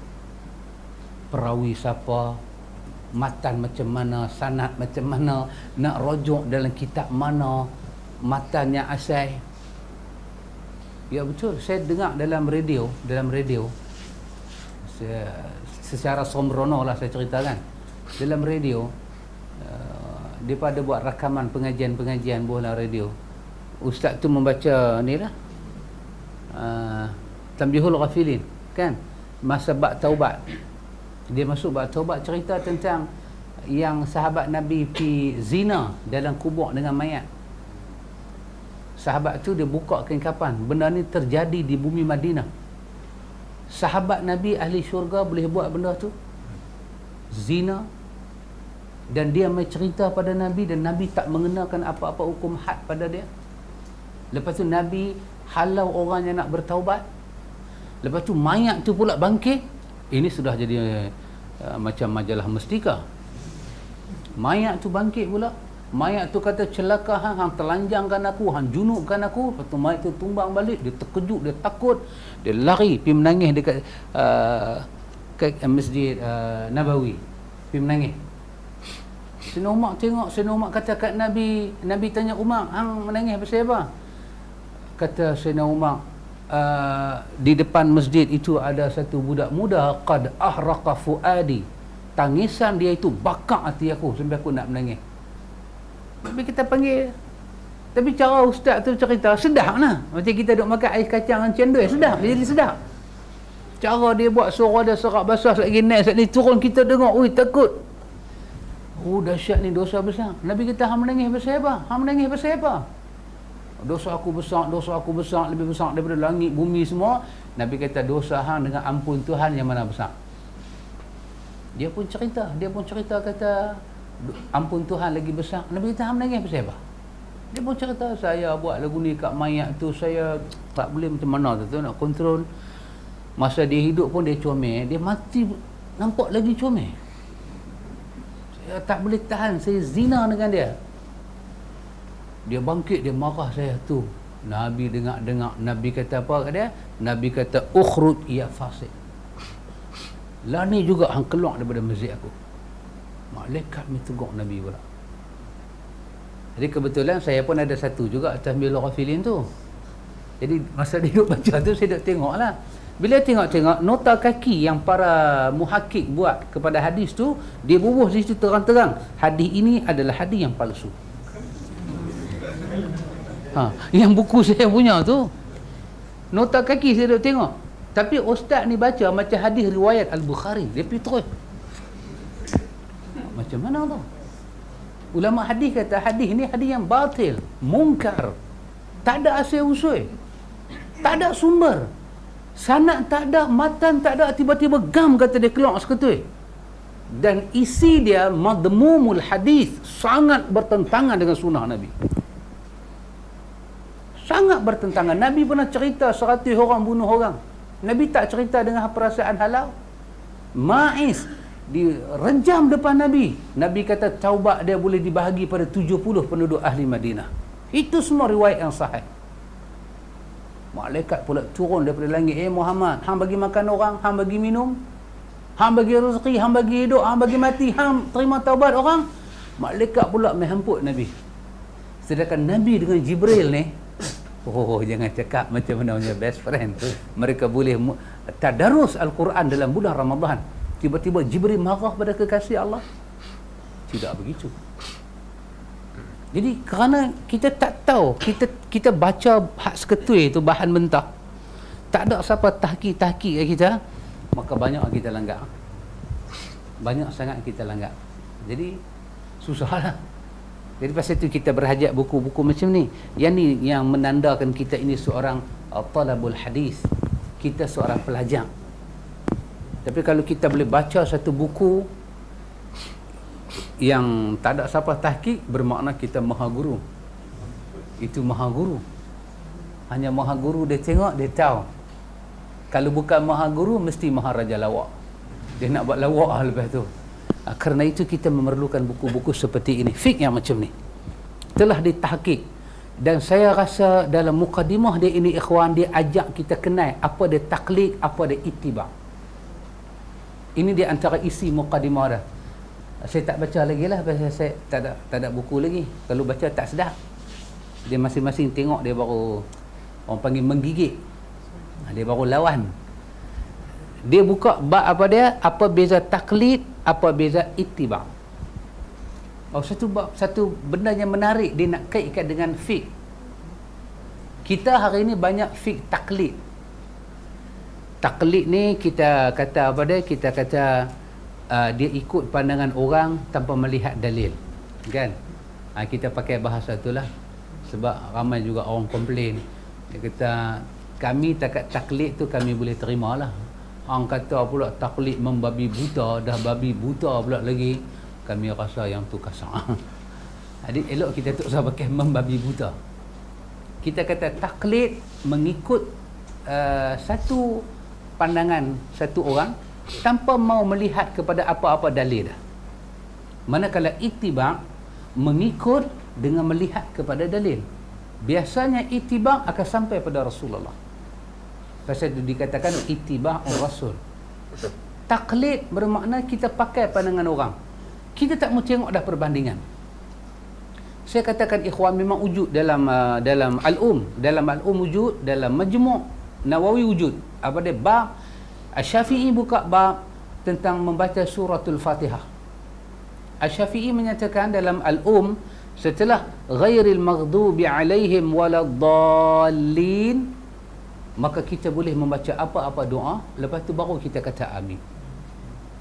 Perawi siapa, matan macam mana, sanad macam mana, nak rujuk dalam kitab mana, matan yang asal. Ya betul, saya dengar dalam radio, secara sombrono lah saya ceritakan. Dalam radio, dia pada buat rakaman pengajian bola radio. Ustaz tu membaca ni lah, Tanbihul Ghafilin, kan? Masa bab taubat. Dia masuk bab taubat, cerita tentang yang sahabat Nabi pi zina dalam kubur dengan mayat. Sahabat tu dia buka kain kafan. Benda ni terjadi di bumi Madinah. Sahabat Nabi ahli syurga boleh buat benda tu, zina, dan dia mai cerita pada Nabi, dan Nabi tak mengenakan apa-apa hukum had pada dia. Lepas tu Nabi halau orang yang nak bertaubat. Lepas tu mayat tu pula bangkit. Ini sudah jadi macam majalah Mestika. Mayat tu bangkit pula. Mayat tu kata, celaka hang telanjangkan aku, hang junubkan aku. Lepas tu mayat tu tumbang balik. Dia terkejut, dia takut, dia lari pergi menangis dekat Masjid Nabawi. Pergi menangis. Sayyidina Umar tengok, Sayyidina Umar kata kat Nabi, Nabi tanya Umar, hang menangis pasal apa? Kata Sayyidina Umar, di depan masjid itu ada satu budak muda, qad ahraqa fuadi, tangisan dia itu bakar hati aku sampai aku nak menangis. Tapi kita panggil, tapi cara ustaz tu cerita sedap lah. Macam kita duk makan ais kacang dengan cendol, sedap, dia jadi sedap. Cara dia buat suara dia serak basah lagi naik, sekali turun kita dengar, ui takut. Oh dahsyat ni, dosa besar. Nabi kata, hang menangis pasal apa? Hang menangis pasal apa? Dosa aku besar, lebih besar daripada langit, bumi semua. Nabi kata, dosa hang dengan ampun Tuhan yang mana besar? Dia pun cerita kata, ampun Tuhan lagi besar. Nabi kata, hang menangis pasal apa? Dia pun cerita, saya buat lagu ni kat mayat tu, saya tak boleh macam mana tu nak kontrol. Masa dia hidup pun dia comel, dia mati nampak lagi comel. Saya tak boleh tahan, saya zina dengan dia. Dia bangkit, dia marah saya tu. Nabi dengar, Nabi kata apa kat dia? Nabi kata, ukhrud ya fasik. Lah ni juga hang keluar daripada masjid aku. Malaikat ni tegur Nabi pula. Jadi kebetulan saya pun ada satu juga tahmilul ghafilin tu. Jadi masa dia duduk baca tu, saya duduk tengok lah. Bila tengok nota kaki yang para muhakkik buat kepada hadis tu, dia bubuh di situ terang-terang, hadis ini adalah hadis yang palsu. Yang buku saya punya tu, nota kaki saya duduk tengok. Tapi ustaz ni baca macam hadis riwayat Al-Bukhari, dia pergi terus. Macam mana tu? Ulama hadis kata hadis ni hadis yang batil, mungkar, tak ada asal usul, tak ada sumber, sanad tak ada, matan tak ada, tiba-tiba gam kata dia keluar seketui. Dan isi dia madmumul hadis, sangat bertentangan dengan sunnah Nabi. Sangat bertentangan. Nabi pernah cerita 100 orang bunuh orang. Nabi tak cerita dengan perasaan halau. Ma'iz direjam depan Nabi. Nabi kata taubat dia boleh dibahagi pada 70 penduduk ahli Madinah. Itu semua riwayat yang sahih. Malaikat pula turun daripada langit, Muhammad, hang bagi makan orang, hang bagi minum, hang bagi rezeki, hang bagi hidup, hang bagi mati, hang terima taubat orang. Malaikat pula menghemput Nabi. Sedangkan Nabi dengan Jibril ni, jangan cakap macam mana punya best friend. Mereka boleh tadarus Al-Quran dalam bulan Ramadan. Tiba-tiba Jibril marah pada kekasih Allah. Tidak begitu. Jadi kerana kita tak tahu, kita baca hak seketui itu bahan mentah, tak ada siapa tahqiq kat kita, maka banyak kita langgar. Banyak sangat kita langgar. Jadi susahlah. Jadi pasal itu kita berhajat buku-buku macam ni. Yang ni yang menandakan kita ini seorang talabul hadis. Kita seorang pelajar. Tapi kalau kita boleh baca satu buku yang tak ada siapa tahqiq, bermakna kita maha guru. Itu maha guru. Hanya maha guru dia tengok, dia tahu. Kalau bukan maha guru, mesti maha raja lawak. Dia nak buat lawak lah lepas tu. Kerana itu kita memerlukan buku-buku seperti ini, fiqh yang macam ni telah ditahqiq. Dan saya rasa dalam mukadimah dia ini, ikhwan, dia ajak kita kenal apa dia taklid, apa dia ittiba'. Ini dia antara isi mukadimah dah. Saya tak baca lagi lah, pasal saya tak ada buku lagi. Kalau baca tak sedap. Dia masing-masing tengok, dia baru, orang panggil menggigit, dia baru lawan. Dia buka bab apa dia, apa beza taklid, apa beza ittiba'. Satu benda yang menarik, dia nak kaitkan dengan fiqh. Kita hari ini banyak fiqh taklid. Taklid ni kita kata apa dia? Kita kata dia ikut pandangan orang tanpa melihat dalil, kan? Kita pakai bahasa itulah. Sebab ramai juga orang komplain. Dia kata kami taklid tu kami boleh terima lah. Orang kata pula taklid membabi buta, dah babi buta pula lagi, kami rasa yang tu kasar. Jadi elok kita tak usah pakai membabi buta. Kita kata taklid mengikut satu pandangan satu orang tanpa mau melihat kepada apa-apa dalil dah. Manakala ittiba' mengikut dengan melihat kepada dalil. Biasanya ittiba' akan sampai pada Rasulullah. Pasal itu dikatakan ittiba'ur rasul. Taklid bermakna kita pakai pandangan orang. Kita tak mau tengok dah perbandingan. Saya katakan ikhwan, memang wujud dalam al-um, wujud dalam majmu' Nawawi wujud. Apa dia? Bab Syafi'i buka bab, tentang membaca suratul Fatihah. Asy-Syafi'i menyatakan dalam Al-Um, setelah ghairil maghdubi alaihim waladdallin, maka kita boleh membaca apa-apa doa, lepas tu baru kita kata amin.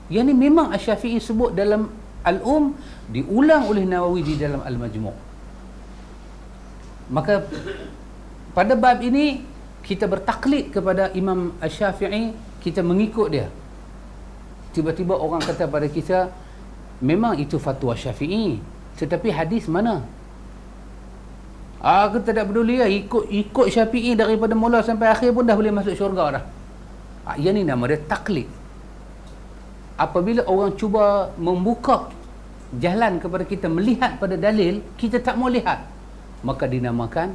Yang ni memang Asy-Syafi'i sebut dalam Al-Um, diulang oleh Nawawi di dalam Al-Majmu'. Maka pada bab ini kita bertaklid kepada Imam Asy-Syafi'i, kita mengikut dia. Tiba-tiba orang kata pada kita, memang itu fatwa Syafi'i, tetapi hadis mana? Aku tak peduli lah, ikut Syafi'i daripada mula sampai akhir pun dah boleh masuk syurga dah. Yang ni nama dia taklid. Apabila orang cuba membuka jalan kepada kita melihat pada dalil, kita tak mau lihat, maka dinamakan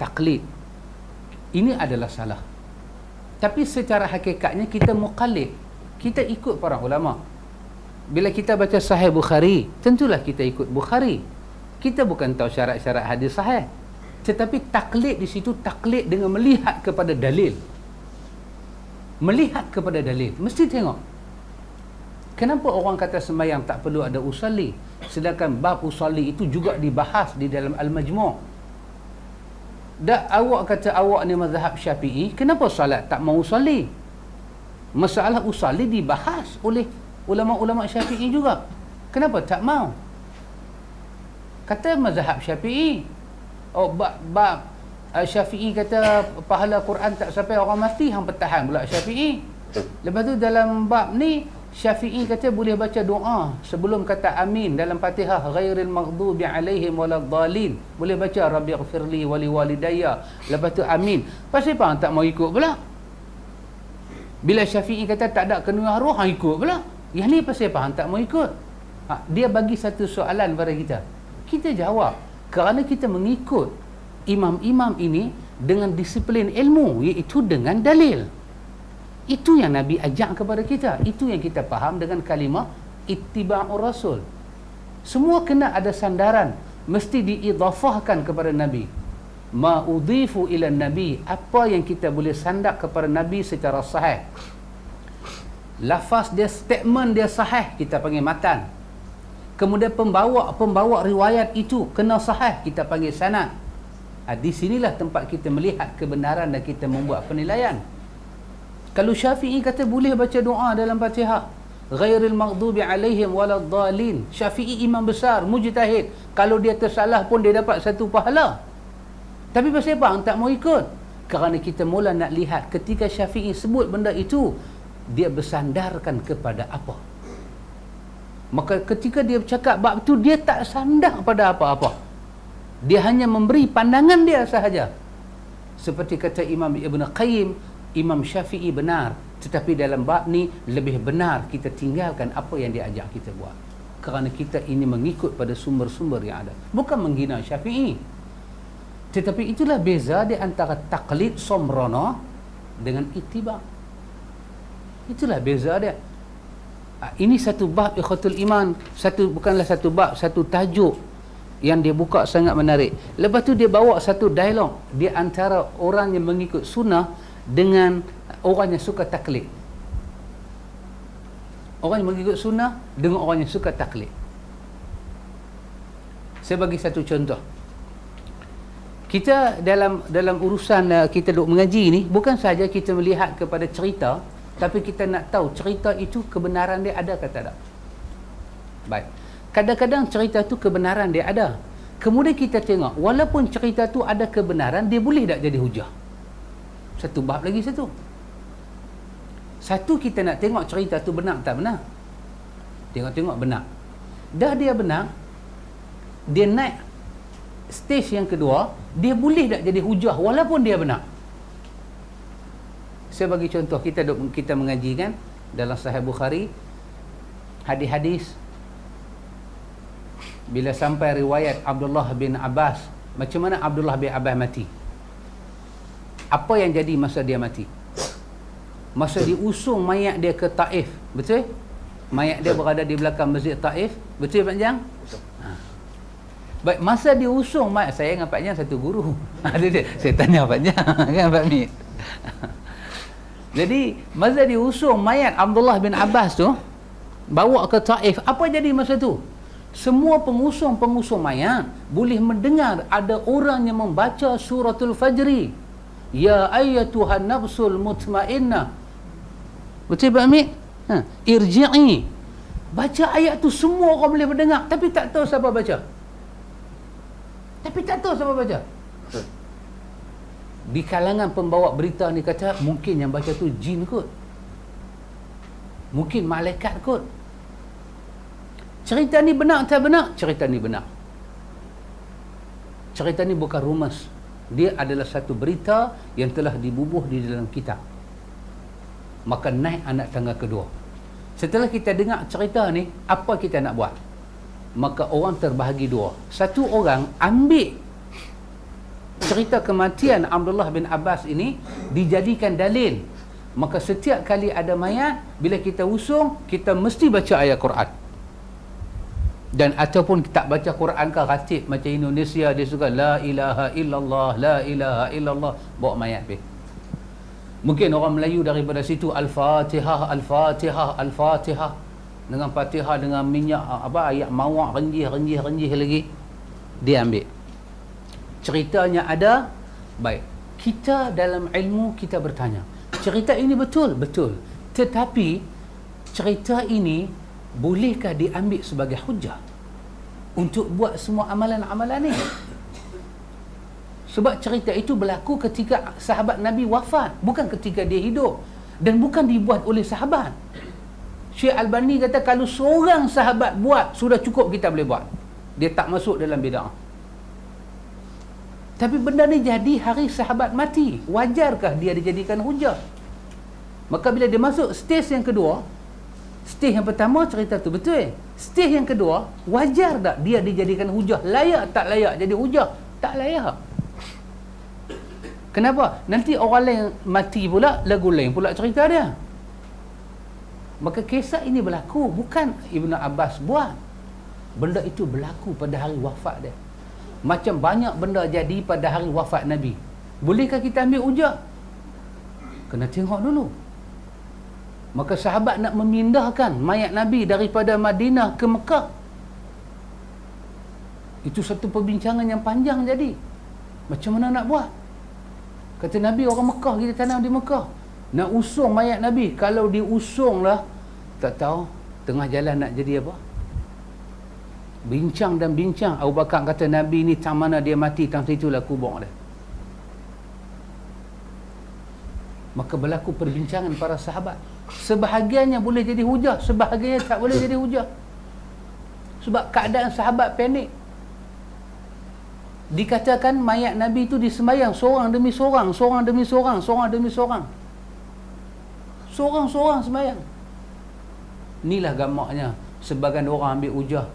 taklid. Ini adalah salah. Tapi secara hakikatnya kita muqallid, kita ikut para ulama. Bila kita baca Sahih Bukhari, tentulah kita ikut Bukhari. Kita bukan tahu syarat-syarat hadis sahih, tetapi taklid di situ taklid dengan melihat kepada dalil. Melihat kepada dalil, mesti tengok. Kenapa orang kata sembahyang tak perlu ada usalli, sedangkan bab usalli itu juga dibahas di dalam Al-Majmu'? Dah awak kata awak ni mazhab Syafi'i, kenapa salat tak mau usalli? Masalah usalli dibahas oleh ulama-ulama Syafi'i juga. Kenapa tak mau? Kata mazhab Syafi'i, bab Syafi'i kata pahala Quran tak sampai orang mati, hang pertahan pula Syafi'i. Lepas tu dalam bab ni Syafi'i kata boleh baca doa sebelum kata amin dalam Fatihah, ghairil maghdubi alaihim waladdallin. Boleh baca rabbighfirli wali walidayya. Lepas tu amin. Pasal apa tak mau ikut pula? Bila Syafi'i kata tak ada kandungan roh, hang ikut pula. Yang ni pasal apa tak mau ikut? Dia bagi satu soalan pada kita. Kita jawab kerana kita mengikut imam-imam ini dengan disiplin ilmu, iaitu dengan dalil. Itu yang Nabi ajak kepada kita. Itu yang kita faham dengan kalimah ittiba'ur rasul. Semua kena ada sandaran, mesti diidhafahkan kepada Nabi. Ma udhifu ila Nabi, apa yang kita boleh sandak kepada Nabi secara sahih. Lafaz dia, statement dia sahih, kita panggil matan. Kemudian pembawa riwayat itu kena sahih, kita panggil sanad. Di sinilah tempat kita melihat kebenaran dan kita membuat penilaian. Kalau Syafi'i kata boleh baca doa dalam Fatihah, ghairil maghdubi alaihim waladdallin, Syafi'i imam besar, mujtahid, kalau dia tersalah pun dia dapat satu pahala. Tapi pasal apa tak mau ikut? Kerana kita mula nak lihat ketika Syafi'i sebut benda itu, dia bersandarkan kepada apa. Maka ketika dia bercakap bab itu, dia tak sandar pada apa-apa, dia hanya memberi pandangan dia sahaja. Seperti kata Imam Ibn Qayyim, Imam Syafi'i benar, tetapi dalam bab ni lebih benar kita tinggalkan apa yang dia ajak kita buat, kerana kita ini mengikut pada sumber-sumber yang ada, bukan menghina Syafi'i. Tetapi itulah beza di antara taklid somrono dengan ittiba'. Itulah beza dia. Ini satu bab ikhwatul iman, bukanlah satu bab, satu tajuk yang dia buka sangat menarik. Lepas tu dia bawa satu dialog di antara orang yang mengikut sunnah dengan orang yang suka taklid. Orang yang mengikut sunnah dengan orang yang suka taklid. Saya bagi satu contoh. Kita dalam urusan kita duk mengaji ni, bukan saja kita melihat kepada cerita, tapi kita nak tahu cerita itu kebenaran dia ada ke tak ada. Baik. Kadang-kadang cerita tu kebenaran dia ada. Kemudian kita tengok, walaupun cerita tu ada kebenaran, dia boleh tak jadi hujah. Satu bab lagi satu. Satu, kita nak tengok cerita tu benar tak benar. Tengok-tengok benar. Dah dia benar, dia naik stage yang kedua, dia boleh tak jadi hujah walaupun dia benar. Saya bagi contoh, kita mengaji kan dalam Sahih Bukhari, hadis-hadis bila sampai riwayat Abdullah bin Abbas, macam mana Abdullah bin Abbas mati. Apa yang jadi masa dia mati? Masa diusung mayat dia ke Taif, betul? Mayat dia berada di belakang Masjid Taif, betul Pak Jang? Baik, masa diusung mayat, saya dengan Pak Jang satu guru. Saya tanya Pak Jang kan Pak Mit. Jadi masa diusung mayat Abdullah bin Abbas tu bawa ke Taif, apa jadi masa tu? Semua pengusung mayat boleh mendengar ada orang yang membaca suratul Fajri. Ya ayyatuhan nafsul mutmainnah. Betul Pak Amir? Irji'i. Baca ayat tu semua orang boleh mendengar, tapi tak tahu siapa baca. Di kalangan pembawa berita ni kata mungkin yang baca tu jin kot, mungkin malaikat kot. Cerita ni benar tak benar? Cerita ni benar. Cerita ni bukan rumus. Dia adalah satu berita yang telah dibubuh di dalam kitab. Maka naik anak tangga kedua. Setelah kita dengar cerita ni, apa kita nak buat? Maka orang terbahagi dua. Satu orang ambil cerita kematian Abdullah bin Abbas ini dijadikan dalil. Maka setiap kali ada mayat, bila kita usung, kita mesti baca ayat Quran. Dan ataupun tak baca Quran ke ratib macam Indonesia, dia suka la ilaha illallah, la ilaha illallah, bawa mayat pergi. Mungkin orang Melayu daripada situ Al-Fatihah, Al-Fatihah, Al-Fatihah, dengan Fatihah dengan minyak ayat mawak renjih lagi, dia ambil. Ceritanya ada. Baik, kita dalam ilmu kita bertanya, cerita ini betul? Tetapi cerita ini bolehkah diambil sebagai hujah untuk buat semua amalan-amalan ni? Sebab cerita itu berlaku ketika sahabat Nabi wafat, bukan ketika dia hidup, dan bukan dibuat oleh sahabat. Syekh Albani kata kalau seorang sahabat buat, sudah cukup kita boleh buat. Dia tak masuk dalam bid'ah. Tapi benda ni jadi hari sahabat mati, wajarkah dia dijadikan hujah? Maka bila dia masuk stage yang kedua, stage yang pertama cerita tu betul, stage yang kedua, wajar tak dia dijadikan hujah? Layak tak layak jadi hujah? Tak layak. Kenapa? Nanti orang lain mati pula, lagu lain pula cerita dia. Maka kisah ini berlaku, bukan Ibnu Abbas buat. Benda itu berlaku pada hari wafat dia. Macam banyak benda jadi pada hari wafat Nabi. Bolehkah kita ambil hujah? Kena tengok dulu. Maka sahabat nak memindahkan mayat Nabi daripada Madinah ke Mekah. Itu satu perbincangan yang panjang jadi. Macam mana nak buat? Kata Nabi, orang Mekah kita tanam di Mekah, nak usung mayat Nabi. Kalau diusung lah, tak tahu tengah jalan nak jadi apa. Bincang dan bincang. Abu Bakar kata Nabi ni tang mana dia mati, tang situlah kubur dia. Maka berlaku perbincangan para sahabat. Sebahagiannya boleh jadi hujah, sebahagiannya tak boleh jadi hujah. Sebab keadaan sahabat panik. Dikatakan mayat Nabi itu disembayang seorang demi seorang, seorang demi seorang, seorang demi seorang, seorang-seorang sembayang. Inilah gamaknya. Sebagian orang ambil hujah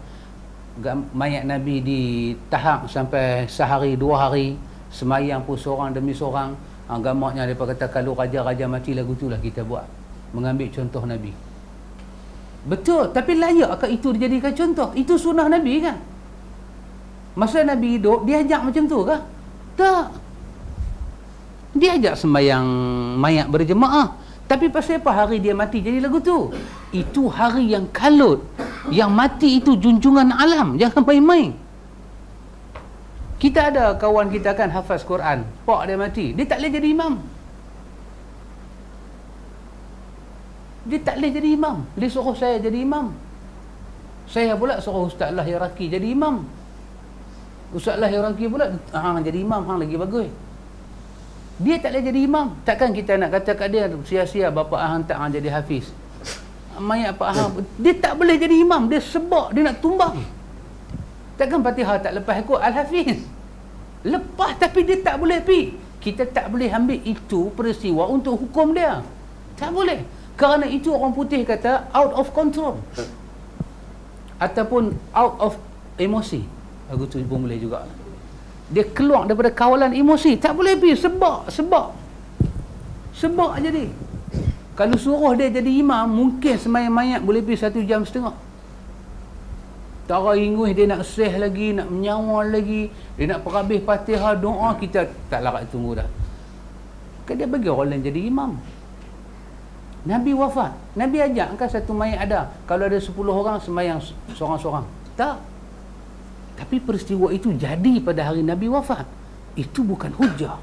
mayat Nabi ditahak sampai sehari dua hari, sembayang pun seorang demi seorang. Gamaknya mereka kata kalau raja-raja mati lagu itulah kita buat, mengambil contoh Nabi. Betul, tapi layakkah itu dijadikan contoh? Itu sunnah Nabi kan? Masa Nabi hidup, dia ajak macam tu kah? Tak. Dia ajak sembahyang mayat berjemaah. Tapi pasal apa hari dia mati jadi lagu tu? Itu hari yang kalut. Yang mati itu junjungan alam. Jangan main-main. Kita ada kawan kita kan hafaz Quran. Pak dia mati. Dia tak boleh jadi imam. Dia tak boleh jadi imam. Dia suruh saya jadi imam. Saya pula suruh Ustaz Lahir Raki jadi imam. Ustaz Lahir Raki pula jadi imam, hang lagi bagus. Dia tak boleh jadi imam. Takkan kita nak kata kat dia sia-sia bapa hang tak hang jadi hafiz. Mayat pak hang, dia tak boleh jadi imam. Dia sebab dia nak tumbang. Takkan Fatihah tak lepas ikut Al-Hafiz. Lepas tapi dia tak boleh pi. Kita tak boleh ambil itu peristiwa untuk hukum dia. Tak boleh. Kerana itu orang putih kata out of control. Ataupun out of emosi. Lagu tu pun boleh juga. Dia keluar daripada kawalan emosi. Tak boleh pergi. Sebab jadi. Kalau suruh dia jadi imam, mungkin sembahyang mayat boleh pergi 1 jam setengah. Tara ingus dia nak seh lagi, nak menyawal lagi, dia nak perhabis Fatihah, doa, kita tak larat tunggu dah. Kan dia bagi orang lain jadi imam. Nabi wafat. Nabi ajak kan satu mayat ada. Kalau ada 10 orang sembahyang seorang-seorang. Tak. Tapi peristiwa itu jadi pada hari Nabi wafat. Itu bukan hujah.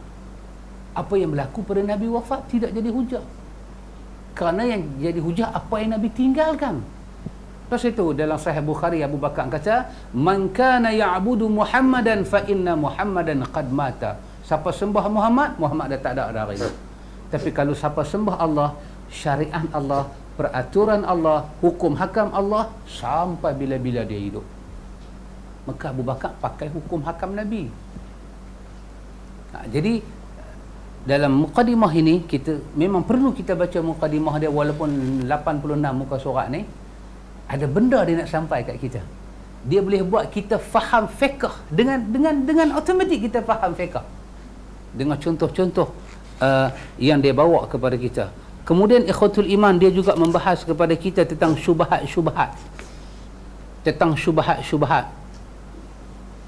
Apa yang berlaku pada Nabi wafat tidak jadi hujah. Kerana yang jadi hujah apa yang Nabi tinggalkan. Pasal itu dalam Sahih Bukhari Abu Bakar kata, "Man kana ya'budu Muhammadan fa inna Muhammadan qad mata." Siapa sembah Muhammad, Muhammad dah tak ada dah hari ini. Tapi kalau siapa sembah Allah, syariat Allah, peraturan Allah, hukum hakam Allah sampai bila-bila dia hidup. Maka Abu Bakar pakai hukum hakam Nabi. Jadi dalam muqaddimah ini kita memang perlu kita baca muqaddimah dia, walaupun 86 muka surat ni ada benda dia nak sampai kat kita. Dia boleh buat kita faham fiqh dengan automatik kita faham fiqh. Dengan contoh-contoh yang dia bawa kepada kita. Kemudian ikhwatul iman, dia juga membahas kepada kita tentang syubhat-syubhat. Tentang syubhat-syubhat.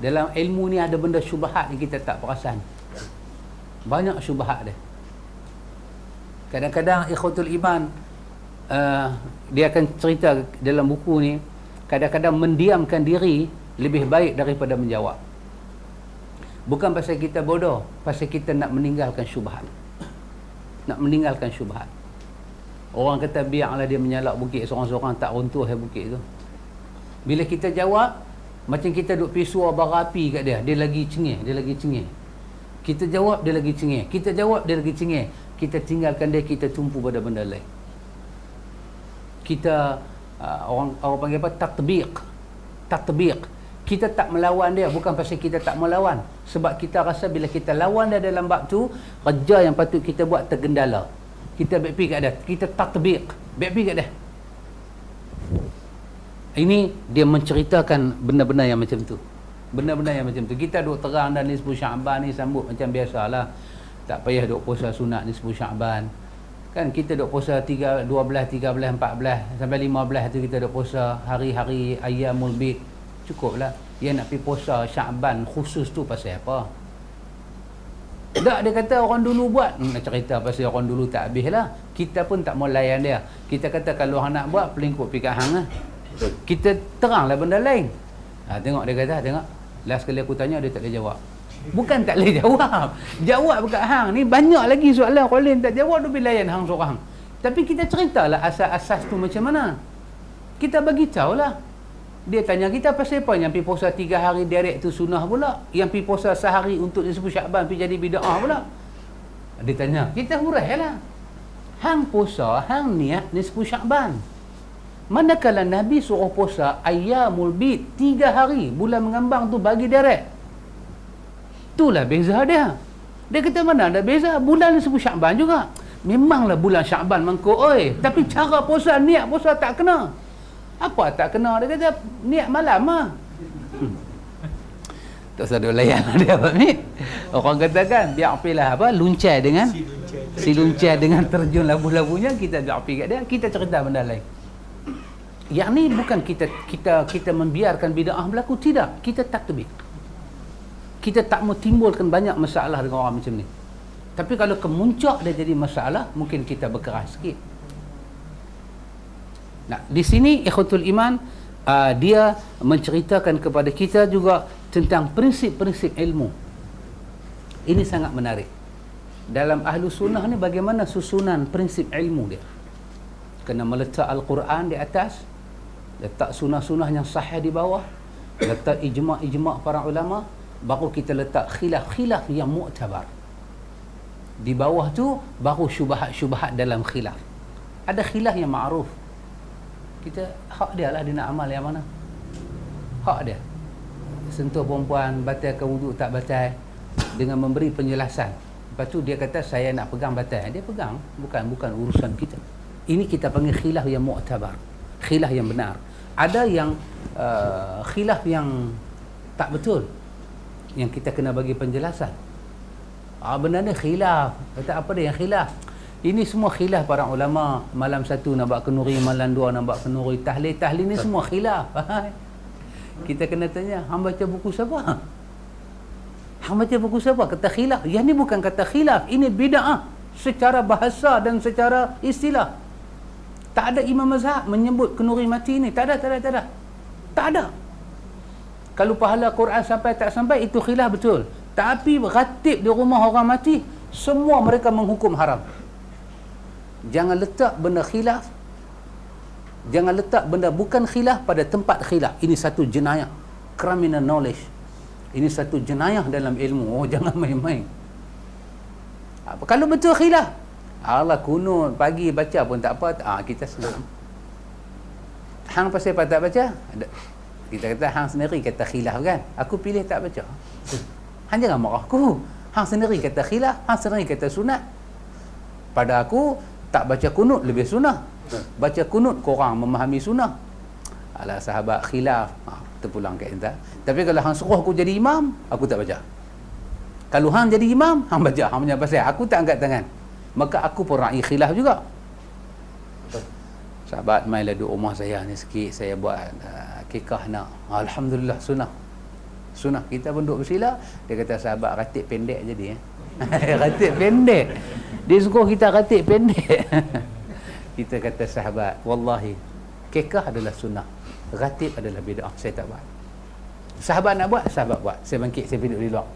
Dalam ilmu ni ada benda syubhat yang kita tak perasan. Banyak syubhat dia. Kadang-kadang ikhwatul iman, dia akan cerita dalam buku ni, kadang-kadang mendiamkan diri lebih baik daripada menjawab. Bukan pasal kita bodoh, pasal kita nak meninggalkan syubhat. Nak meninggalkan syubhat. Orang kata biarlah dia menyalak bukit seorang-seorang, tak runtuh bukit tu. Bila kita jawab, macam kita duk pisau bara api kat dia, dia lagi cengih, dia lagi cengih. Kita jawab, dia lagi cengih. Kita jawab, dia lagi cengih. Kita tinggalkan dia, kita tumpu pada benda lain. Kita orang panggil apa? Tatbiq. Kita tak melawan dia bukan pasal kita tak melawan, sebab kita rasa bila kita lawan dia dalam bab tu, kerja yang patut kita buat tergendala. Kita backpi kat dia, kita tatbiq, backpi kat dia. Ini dia menceritakan benda-benda yang macam tu. Benda-benda yang macam tu. Kita duk terang dan nisfu Syaban ni sambut macam biasalah. Tak payah duk puasa sunat nisfu Syaban. Kan kita duk puasa 12, 13, 14 sampai 15 tu kita duk puasa hari-hari Ayyamul Bid. Cukuplah. Dia nak pergi puasa Syaban khusus tu pasal apa? Tak, dia kata orang dulu buat. Nak cerita pasal orang dulu tak habis lah. Kita pun tak mau layan dia. Kita kata kalau orang nak buat, pelingkup pergi kat hang lah. Kita teranglah benda lain. Tengok dia kata, tengok. Last kali aku tanya, dia tak boleh jawab. Bukan tak boleh jawab. Jawab kat hang ni banyak lagi soalan. Kalau lain tak jawab, dia boleh layan hang seorang. Tapi kita ceritalah asas-asas tu macam mana. Kita bagi tahulah. Dia tanya kita pasal apa yang pergi puasa 3 hari direct tu sunnah pula, yang pergi puasa sehari untuk nisfu Syaban pergi jadi bid'ah pula. Dia tanya, kita hurailah. Hang puasa, hang niat nisfu Syaban. Manakala Nabi suruh puasa Ayyamul Bid 3 hari, bulan mengambang tu bagi direct. Itulah beza dia. Dia kata mana ada beza, bulan nisfu Syaban juga. Memanglah bulan Syaban mangkuk oi, tapi cara puasa, niat puasa tak kena. Apa tak kena? Dia kata niat malam lah. Tak usah duk layan dia apa ni. Orang katakan biar apilah apa, luncai dengan si luncai dengan terjun labu-labunya, kita biar api kat dia, kita cerita benda lain. Yang ni bukan kita membiarkan bid'ah berlaku, tidak. Kita takbir. Kita tak mau timbulkan banyak masalah dengan orang macam ni. Tapi kalau kemuncak dia jadi masalah, mungkin kita berkeras sikit. Nah, di sini ikhwatul iman, dia menceritakan kepada kita juga tentang prinsip-prinsip ilmu. Ini sangat menarik. Dalam ahlu sunnah ni bagaimana susunan prinsip ilmu dia. Kena meletak Al-Quran di atas, letak sunnah-sunnah yang sahih di bawah, letak ijma' para ulama, baru kita letak khilaf yang mu'tabar. Di bawah tu baru syubhat dalam khilaf. Ada khilaf yang ma'ruf. Kita hak dia lah, dia nak amal yang mana. Hak dia. Sentuh perempuan, batal ke wuduk tak batal, dengan memberi penjelasan. Lepas tu dia kata saya nak pegang batal. Dia pegang, bukan urusan kita. Ini kita panggil khilaf yang mu'tabar. Khilaf yang benar. Ada yang khilaf yang tak betul, yang kita kena bagi penjelasan. Benda ni khilaf. Kata apa dia yang khilaf? Ini semua khilaf para ulama. Malam 1 nak buat kenuri, malam 2 nak buat kenuri. Tahlil ni semua khilaf. Kita kena tanya, hang baca buku siapa? Hang baca buku siapa? Kata khilaf. Yang ni bukan kata khilaf, ini bid'ah secara bahasa dan secara istilah. Tak ada imam mazhab menyebut kenduri mati ni. Tak ada. Tak ada. Kalau pahala Quran sampai tak sampai, itu khilaf betul. Tapi ratib di rumah orang mati, semua mereka menghukum haram. Jangan letak benda khilaf, jangan letak benda bukan khilaf pada tempat khilaf. Ini satu jenayah, criminal knowledge. Ini satu jenayah dalam ilmu. Oh, jangan main-main. Kalau betul khilaf, Allah kunut pagi baca pun tak apa, kita selam. Hang pasal apa tak baca? Kita kata hang sendiri kata khilaf kan. Aku pilih tak baca. Hang jangan marah aku. Hang sendiri kata khilaf, hang sendiri kata sunat. Pada aku, tak baca kunut lebih sunnah. Baca kunut korang memahami sunnah. Alah sahabat khilaf. Terpulang kat kita. Tapi kalau hang suruh aku jadi imam, aku tak baca. Kalau hang jadi imam, hang baca. Hang punya pasal, aku tak angkat tangan. Maka aku pun ra'i khilaf juga. Sahabat, mainlah duduk rumah saya ni sikit, saya buat kekah nak. Alhamdulillah, sunnah. Kita pun duduk bersila. Dia kata, sahabat, ratib pendek jadi. Ratib pendek. Dia suruh kita ratib pendek. Kita kata, sahabat, wallahi, kekah adalah sunnah, ratib adalah bid'ah. Saya tak buat. Sahabat nak buat, sahabat buat. Saya bangkit, saya duduk di luar.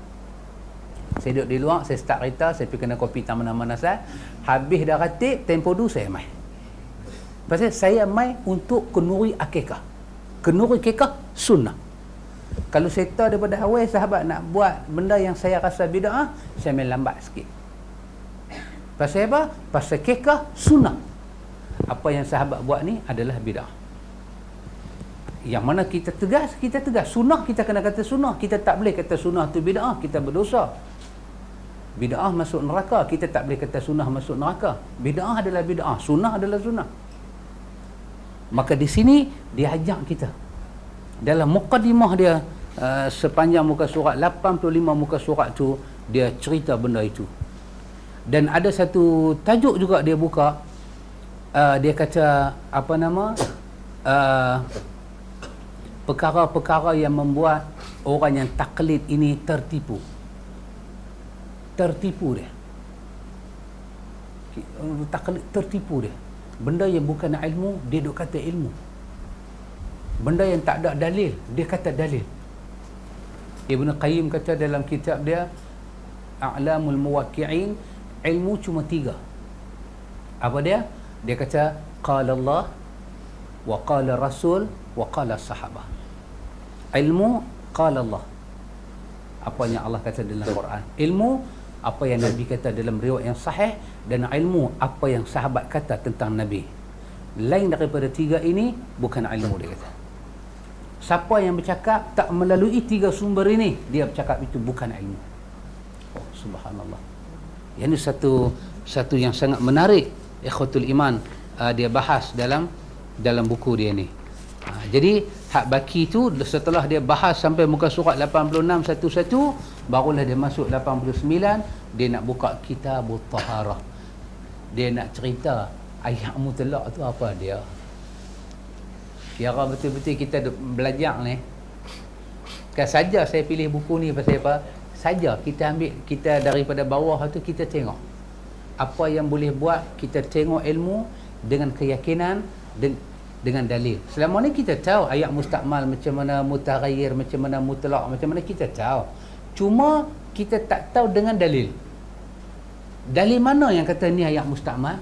Saya duduk di luar, saya start kereta, saya pergi kena kopi taman-taman asal. Habis dah ratib, tempoh dulu saya mai. Pasal saya mai untuk kenduri akikah. Kenduri kekah sunnah. Kalau saya tahu daripada awal sahabat nak buat benda yang saya rasa bid'ah, saya main lambat sikit. Pasal apa? Pasal kekah sunnah. Apa yang sahabat buat ni adalah bid'ah. Yang mana kita tegas. Sunnah kita kena kata sunnah. Kita tak boleh kata sunnah tu bid'ah, kita berdosa. Bid'ah masuk neraka, kita tak boleh kata sunnah masuk neraka. Bid'ah adalah bid'ah, sunnah adalah sunnah. Maka di sini dia ajak kita. Dalam muqaddimah dia, sepanjang muka surat 85 muka surat tu, dia cerita benda itu. Dan ada satu tajuk juga dia buka. Dia kata apa nama, perkara-perkara yang membuat orang yang taklid ini tertipu dia. Taklid tertipu dia. Benda yang bukan ilmu, dia duk kata ilmu. Benda yang tak ada dalil, dia kata dalil. Ibn Qayyim kata dalam kitab dia A'lamul Muwaqqi'in, ilmu cuma 3. Apa dia? Dia kata qala Allah wa qala Rasul wa qala sahabah. Ilmu qala Allah, apa yang Allah kata dalam Quran. Ilmu, apa yang Nabi kata dalam riwayat yang sahih. Dan ilmu, apa yang sahabat kata tentang Nabi. Lain daripada 3 ini bukan ilmu, dia kata. Siapa yang bercakap tak melalui 3 sumber ini, dia bercakap itu bukan ilmu. Oh, subhanallah. Ini satu yang sangat menarik ikhwatul iman, dia bahas dalam buku dia ni. Jadi hak baki tu setelah dia bahas sampai muka surat 86 satu-satu, barulah dia masuk 89, dia nak buka kitabut taharah. Dia nak cerita ayat mutlak tu apa dia. Kira betul-betul kita belajar ni. Kan saja saya pilih buku ni pasal apa? Saja kita ambil, kita daripada bawah tu kita tengok apa yang boleh buat kita tengok ilmu dengan keyakinan dengan dalil. Selama ni kita tahu ayat mustakmal macam mana, mutaghayyir macam mana, mutlak macam mana, kita tahu. Cuma kita tak tahu dengan dalil. Dalil mana yang kata ni ayat mustakmal?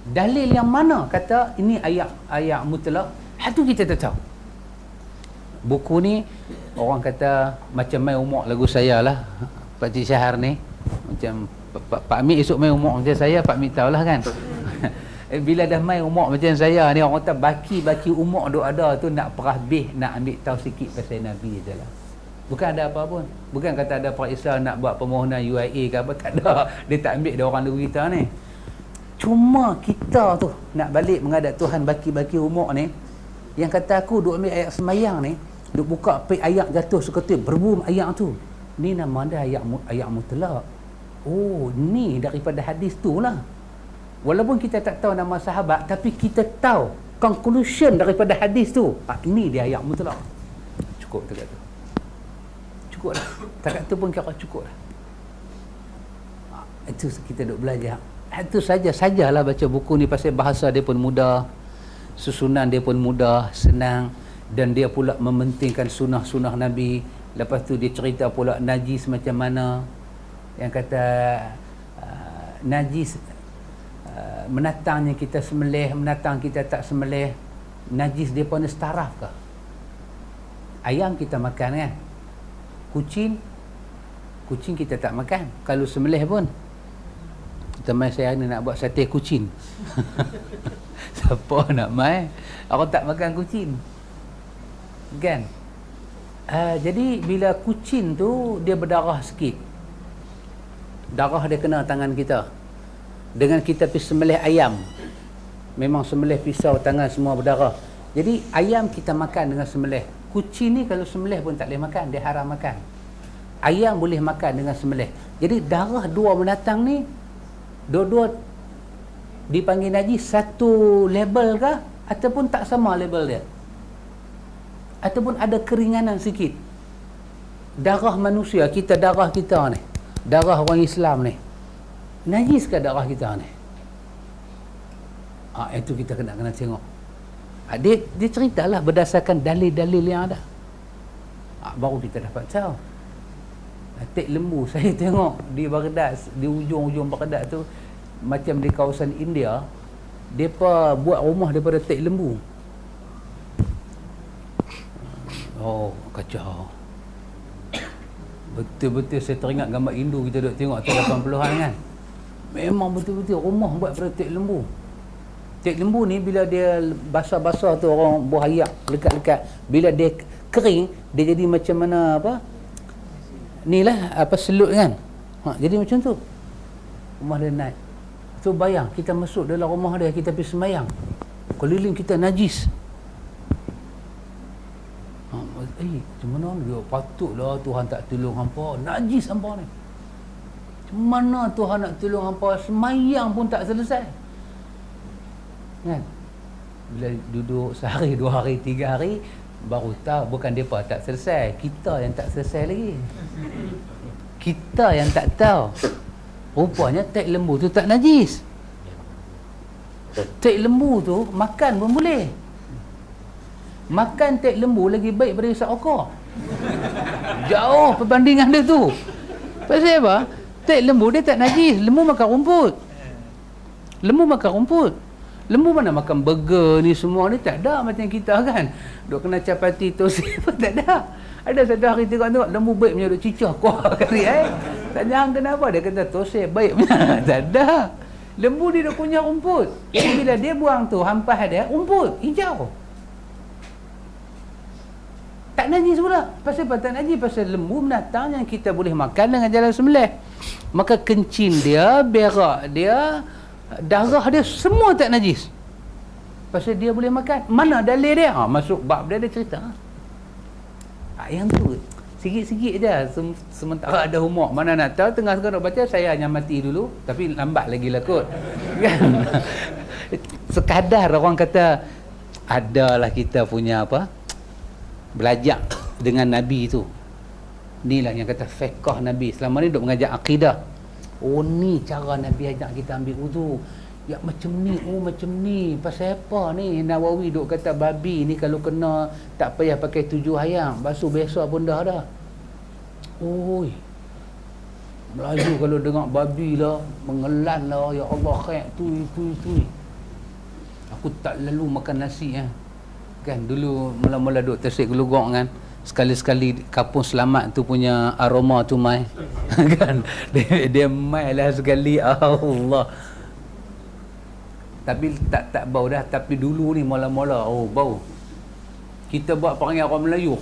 Dalil yang mana kata ini ayat mutlak? Itu kita tak tahu. Buku ni orang kata macam main umur lagu saya lah, Pak Cik Syahar ni. Macam Pak Amir esok main umur macam saya, Pak Amir tahulah kan. Bila dah main umur macam saya ni, orang kata baki umur duk ada tu nak perhabis, nak ambil tahu sikit pasal Nabi je lah. Bukan ada apa pun. Bukan kata ada periksa nak buat permohonan UIA ke apa, tak ada. Dia tak ambil dia orang dulu kita ni. Cuma kita tu nak balik menghadap Tuhan baki umur ni, yang kata aku duk ambil ayat semayang ni, duk buka pek ayat jatuh seketul berbum ayat tu. Ni nama dia ayat mutlak. Oh, ni daripada hadis tu lah. Walaupun kita tak tahu nama sahabat, tapi kita tahu conclusion daripada hadis tu. Ini dia ayat mutlak. Cukup dekat tu. Cukup lah. Dekat tu pun kira cukup lah. Itu kita duk belajar Itu sajalah baca buku ni, pasal bahasa dia pun mudah, susunan dia pun mudah, senang, dan dia pula mementingkan sunnah-sunnah Nabi. Lepas tu dia cerita pula najis macam mana, yang kata najis menatangnya kita sembelih, menatang kita tak sembelih, najis dia pun setaraf ke? Ayam kita makan kan, kucing kita tak makan. Kalau sembelih pun, teman saya ni nak buat sate kucing. Siapa nak main? Aku tak makan kucing kan. Jadi bila kucing tu dia berdarah sikit, darah dia kena tangan kita, dengan kita pergi sembelih ayam, memang sembelih pisau, tangan semua berdarah. Jadi ayam kita makan dengan sembelih. Kucing ni kalau sembelih pun tak boleh makan, dia haram makan. Ayam boleh makan dengan sembelih. Jadi darah dua binatang ni, dua-dua dipanggil najis, satu label ke ataupun tak sama label dia, ataupun ada keringanan sikit. Darah manusia, darah kita ni, darah orang Islam ni, najis ke darah kita ni? Itu kita kena tengok. Dia ceritalah berdasarkan dalil-dalil yang ada. Baru kita dapat tahu. Tek lembu, saya tengok di Baghdad, di ujung-ujung Baghdad tu, macam di kawasan India, mereka buat rumah daripada tek lembu. Oh, kacau. Betul-betul saya teringat gambar Indo kita duk tengok tahun 80-an kan. Memang betul-betul rumah buat daripada tek lembu. Tek lembu ni bila dia basah-basah tu, orang buah ayak lekat-lekat, bila dia kering, dia jadi macam mana ni lah, selut kan. Jadi macam tu rumah dia naik. So bayang kita masuk dalam rumah dia, kita pergi semayang, keliling kita najis. Macam mana dia? Patutlah Tuhan tak tolong hampa, najis hampa ni. Macam mana Tuhan nak tolong hampa, semayang pun tak selesai kan. Bila duduk sehari, 2 hari, 3 hari, baru tahu bukan mereka tak selesai, kita yang tak selesai lagi. Kita yang tak tahu. Rupanya tek lembu tu tak najis. Tek lembu tu makan pun boleh. Makan tek lembu lagi baik daripada isap rokok. Jauh perbandingan dia tu. Pasal apa? Tek lembu dia tak najis. Lembu makan rumput. Lembu mana makan burger ni semua ni, tak ada macam kita kan. Duk kena capati tosi pun tak ada. Ada satu hari tengok lembu baik punya duk cicah kuah kali tanya kenapa, dia kata tosi baik punya. Tak ada. Lembu dia duk punya rumput. Jadi bila dia buang tu, hampas dia rumput hijau. Tak najis pula. Pasal apa tak najis? Pasal lembu binatang yang kita boleh makan dengan jalan sembelih. Maka kencing dia, berak dia, darah dia semua tak najis. Pasal dia boleh makan. Mana dalil dia? Masuk bab dia cerita. Yang tu sikit-sikit je. Sementara ada homework, mana nak tahu, tengah-tengah nak baca, saya hanya mati dulu, tapi lambat lagi lah kot kan. Sekadar orang kata adalah kita punya belajar dengan Nabi tu. Inilah yang kata fiqh Nabi. Selama ni duk mengajar akidah. Oh, ni cara Nabi ajak kita ambil wudu. Ya macam ni, macam ni. Pasal apa ni? Nawawi duk kata babi ni kalau kena tak payah pakai 7 hayam, basuh biasa pun dah. Oi. Melaju kalau dengar babi lah, mengelan lah, ya Allah khair tu. Aku tak lalu makan nasi kan. Dulu mula-mula duk tersik gelugok kan. Sekali-sekali Kampung Selamat tu punya aroma tu mai kan. Dia mai lah sekali, Allah. Tapi tak bau dah. Tapi dulu ni mula-mula bau. Kita buat perangai orang Melayu,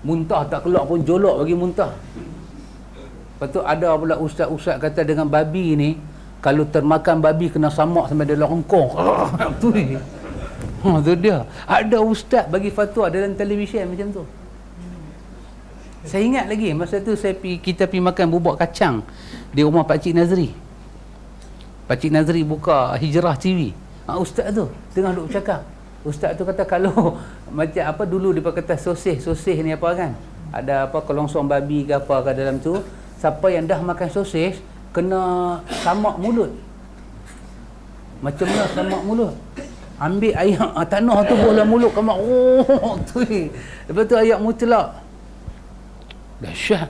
muntah tak keluar pun jolok bagi muntah. Lepas tu ada pula ustaz-ustaz kata dengan babi ni, kalau termakan babi kena samak sampai dalam rengkong. Tu dia. Ada ustaz bagi fatwa dalam televisyen macam tu. Saya ingat lagi masa tu kita pergi makan bubuk kacang di rumah Pak Cik Nazri. Pak Cik Nazri buka Hijrah TV. Ustaz tu tengah duk bercakap. Ustaz tu kata kalau macam dulu dia kata sosis ni apa kan. Ada kelongsong babi ke apa ke dalam tu. Siapa yang dah makan sosis, kena samak mulut. Macam mana samak mulut? Ambil air tanah tu bola mulut kamak. Oh, tu. Lepas tu ayat mutlak. Dahsyat.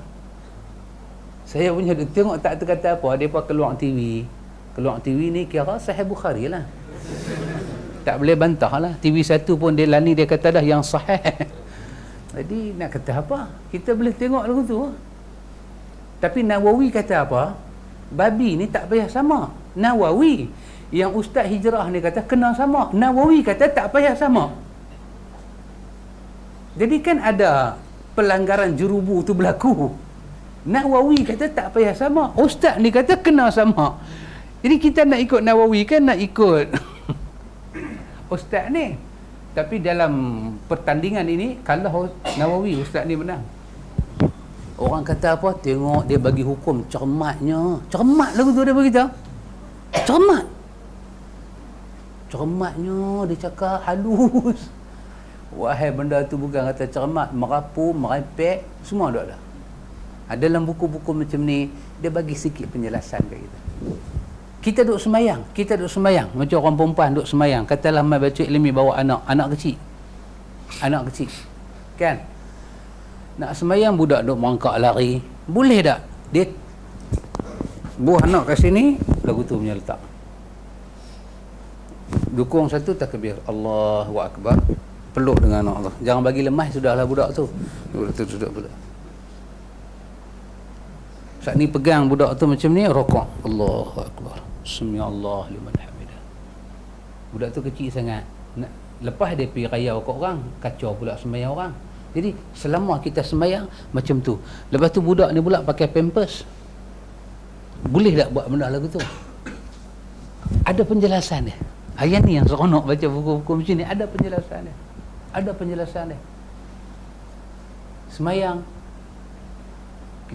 Saya punya tengok tak terkata apa, depa keluar TV. Keluar TV ni kira Sahih Bukhari lah. Tak boleh bantah lah. TV 1 pun dia lani, dia kata dah yang sahih. Jadi nak kata apa? Kita boleh tengok lagu tu. Tapi Nawawi kata apa? Babi ni tak payah sama. Nawawi, yang Ustaz Hijrah ni kata kena sama. Nawawi kata tak payah sama. Jadi kan ada pelanggaran jurubu tu berlaku. Nawawi kata tak payah sama. Ustaz ni kata kena sama. Jadi kita nak ikut Nawawi kan nak ikut Ustaz ni. Tapi dalam pertandingan ini kalah Nawawi, Ustaz ni menang. Orang kata apa? Tengok dia bagi hukum cermatnya. Cermat lagu tu dia beritahu. Cermat. Cermatnya dia cakap halus. Wahai benda tu bukan kata cermat, merapu, merepek, semua ada dah. Dalam buku-buku macam ni dia bagi sikit penjelasan kat kita. Kita duduk semayang, macam orang perempuan duduk semayang. Katalah mai baca ilmi bawa anak kecil. Anak kecil. Kan? Nak semayang budak duduk merangkak lari. Boleh tak? Dia buah anak kat sini, lagu tu punya letak. Dukung satu takbir, Allahu Akbar. Peluk dengan anak Allah. Jangan bagi lemah, sudahlah budak tu. Budak tu duduk pula. Saat ni pegang budak tu macam ni, rokok. Allahu Akbar. Sami'allahu liman hamidah. Budak tu kecil sangat. Lepas dia pergi raya kat orang, kacau pula sembahyang orang. Jadi selama kita sembahyang macam tu. Lepas tu budak ni pula pakai pampers. Boleh tak buat benda lagu tu? Ada penjelasan dia. Ayat ni yang seronok baca buku-buku macam ni, ada penjelasan dia. Ada penjelasan dia. Sembahyang,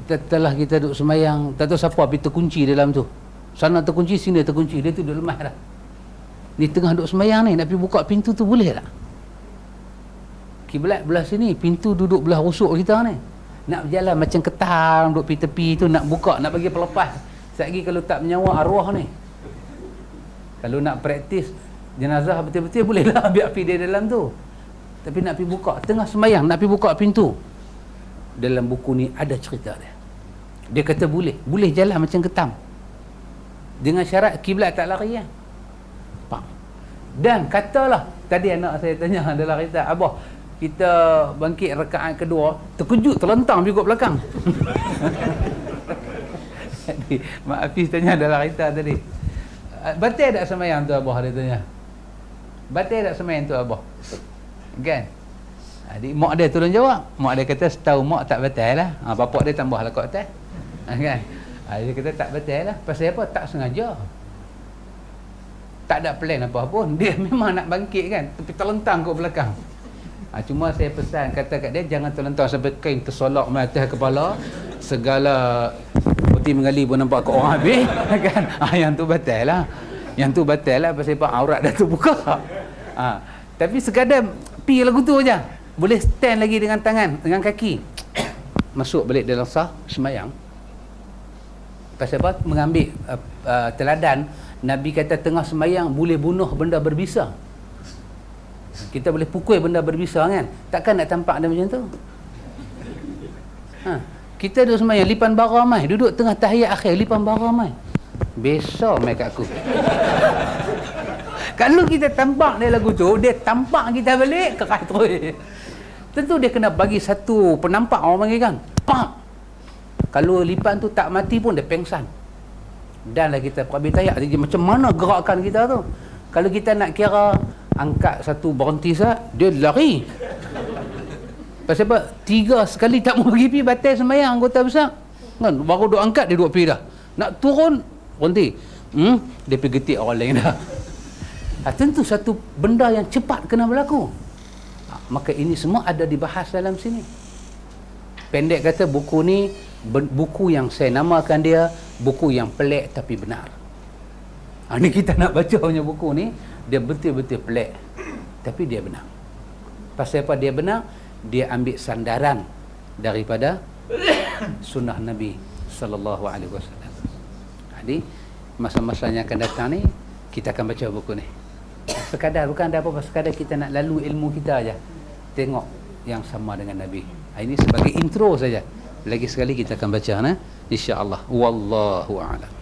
kita duduk sembahyang, tak tahu siapa pergi terkunci dalam tu. Sana terkunci, sini terkunci, dia tu duduk lemah dah. Ni tengah duduk sembahyang ni, nak pergi buka pintu tu boleh tak? Kiblat belah sini, pintu duduk belah rusuk kita ni. Nak berjalan macam ketam, duduk pergi tepi tu, nak buka, nak bagi pelepas. Sekali kalau tak menyawa arwah ni. Kalau nak praktis jenazah betul-betul boleh lah, biar pergi dia dalam tu. Tapi nak pergi buka, tengah sembahyang, nak pergi buka pintu. Dalam buku ni ada cerita dia. Dia kata boleh jalan macam ketam. Dengan syarat kiblat tak lari ya. Faham? Dan katalah, tadi anak saya tanya dalam kereta, abah, kita bangkit rakaat kedua, terkejut, terlentang pergi kat belakang. Jadi, Mak Hafiz tanya dalam kereta tadi, batal tak sembahyang tu abah, dia tanya. Batal tak sembahyang tu abah? Kan? Adik mak dia tolong jawab. Mak dia kata setahu mak tak batal lah. Bapak dia tambah lah kat atas. Kan? Dia kata tak batal lah. Pasal apa? Tak sengaja. Tak ada plan apa pun. Dia memang nak bangkit kan. Tapi terlentang kat belakang. Cuma saya pesan, kata kat dia, jangan terlentang sampai kain tersolok mai atas kepala. Segala putih mengali pun nampak kat orang habis. Kan? Yang tu batal lah. Yang tu batal lah. Pasal apa? Aurat dah terbuka. Tapi sekadar pi lagu tu aja. Boleh stand lagi dengan tangan, dengan kaki. Masuk balik dalam sah sembahyang. Pasal apa? Mengambil teladan, Nabi kata tengah sembahyang boleh bunuh benda berbisa. Kita boleh pukul benda berbisa kan? Takkan nak tampak dia macam tu? Kita duduk sembahyang, lipan bara mai, duduk tengah tahiyat akhir, lipan bara mai. Besok mai kat aku. Kalau kita tampak dia lagu tu, dia tampak kita balik, keras terus. Tentu dia kena bagi satu penampak, orang panggil kan. Pak! Kalau lipan tu tak mati pun dia pengsan. Dan lah kita perhabis tayak, jadi macam mana gerakan kita tu. Kalau kita nak kira angkat satu berhenti sah, dia lari. Pasal apa? 3 sekali tak mau pergi pi batal sembahyang anggota besar. Kan? Baru duk angkat, dia duk pi dah. Nak turun, berhenti. Dia pergi getik orang lain dah. Tentu satu benda yang cepat kena berlaku. Maka ini semua ada dibahas dalam sini. Pendek kata, buku ni buku yang saya namakan dia buku yang pelik tapi benar. Ni kita nak baca punya buku ni, dia betul-betul pelik tapi dia benar. Pasal apa dia benar? Dia ambil sandaran daripada sunnah Nabi sallallahu alaihi wasallam. Jadi masa-masa yang akan datang ni kita akan baca buku ni. Sekadar, bukan ada apa-apa, sekadar kita nak lalu ilmu kita aja. Tengok yang sama dengan Nabi. Ini sebagai intro saja. Lagi sekali kita akan baca insya-Allah. Wallahu a'lam.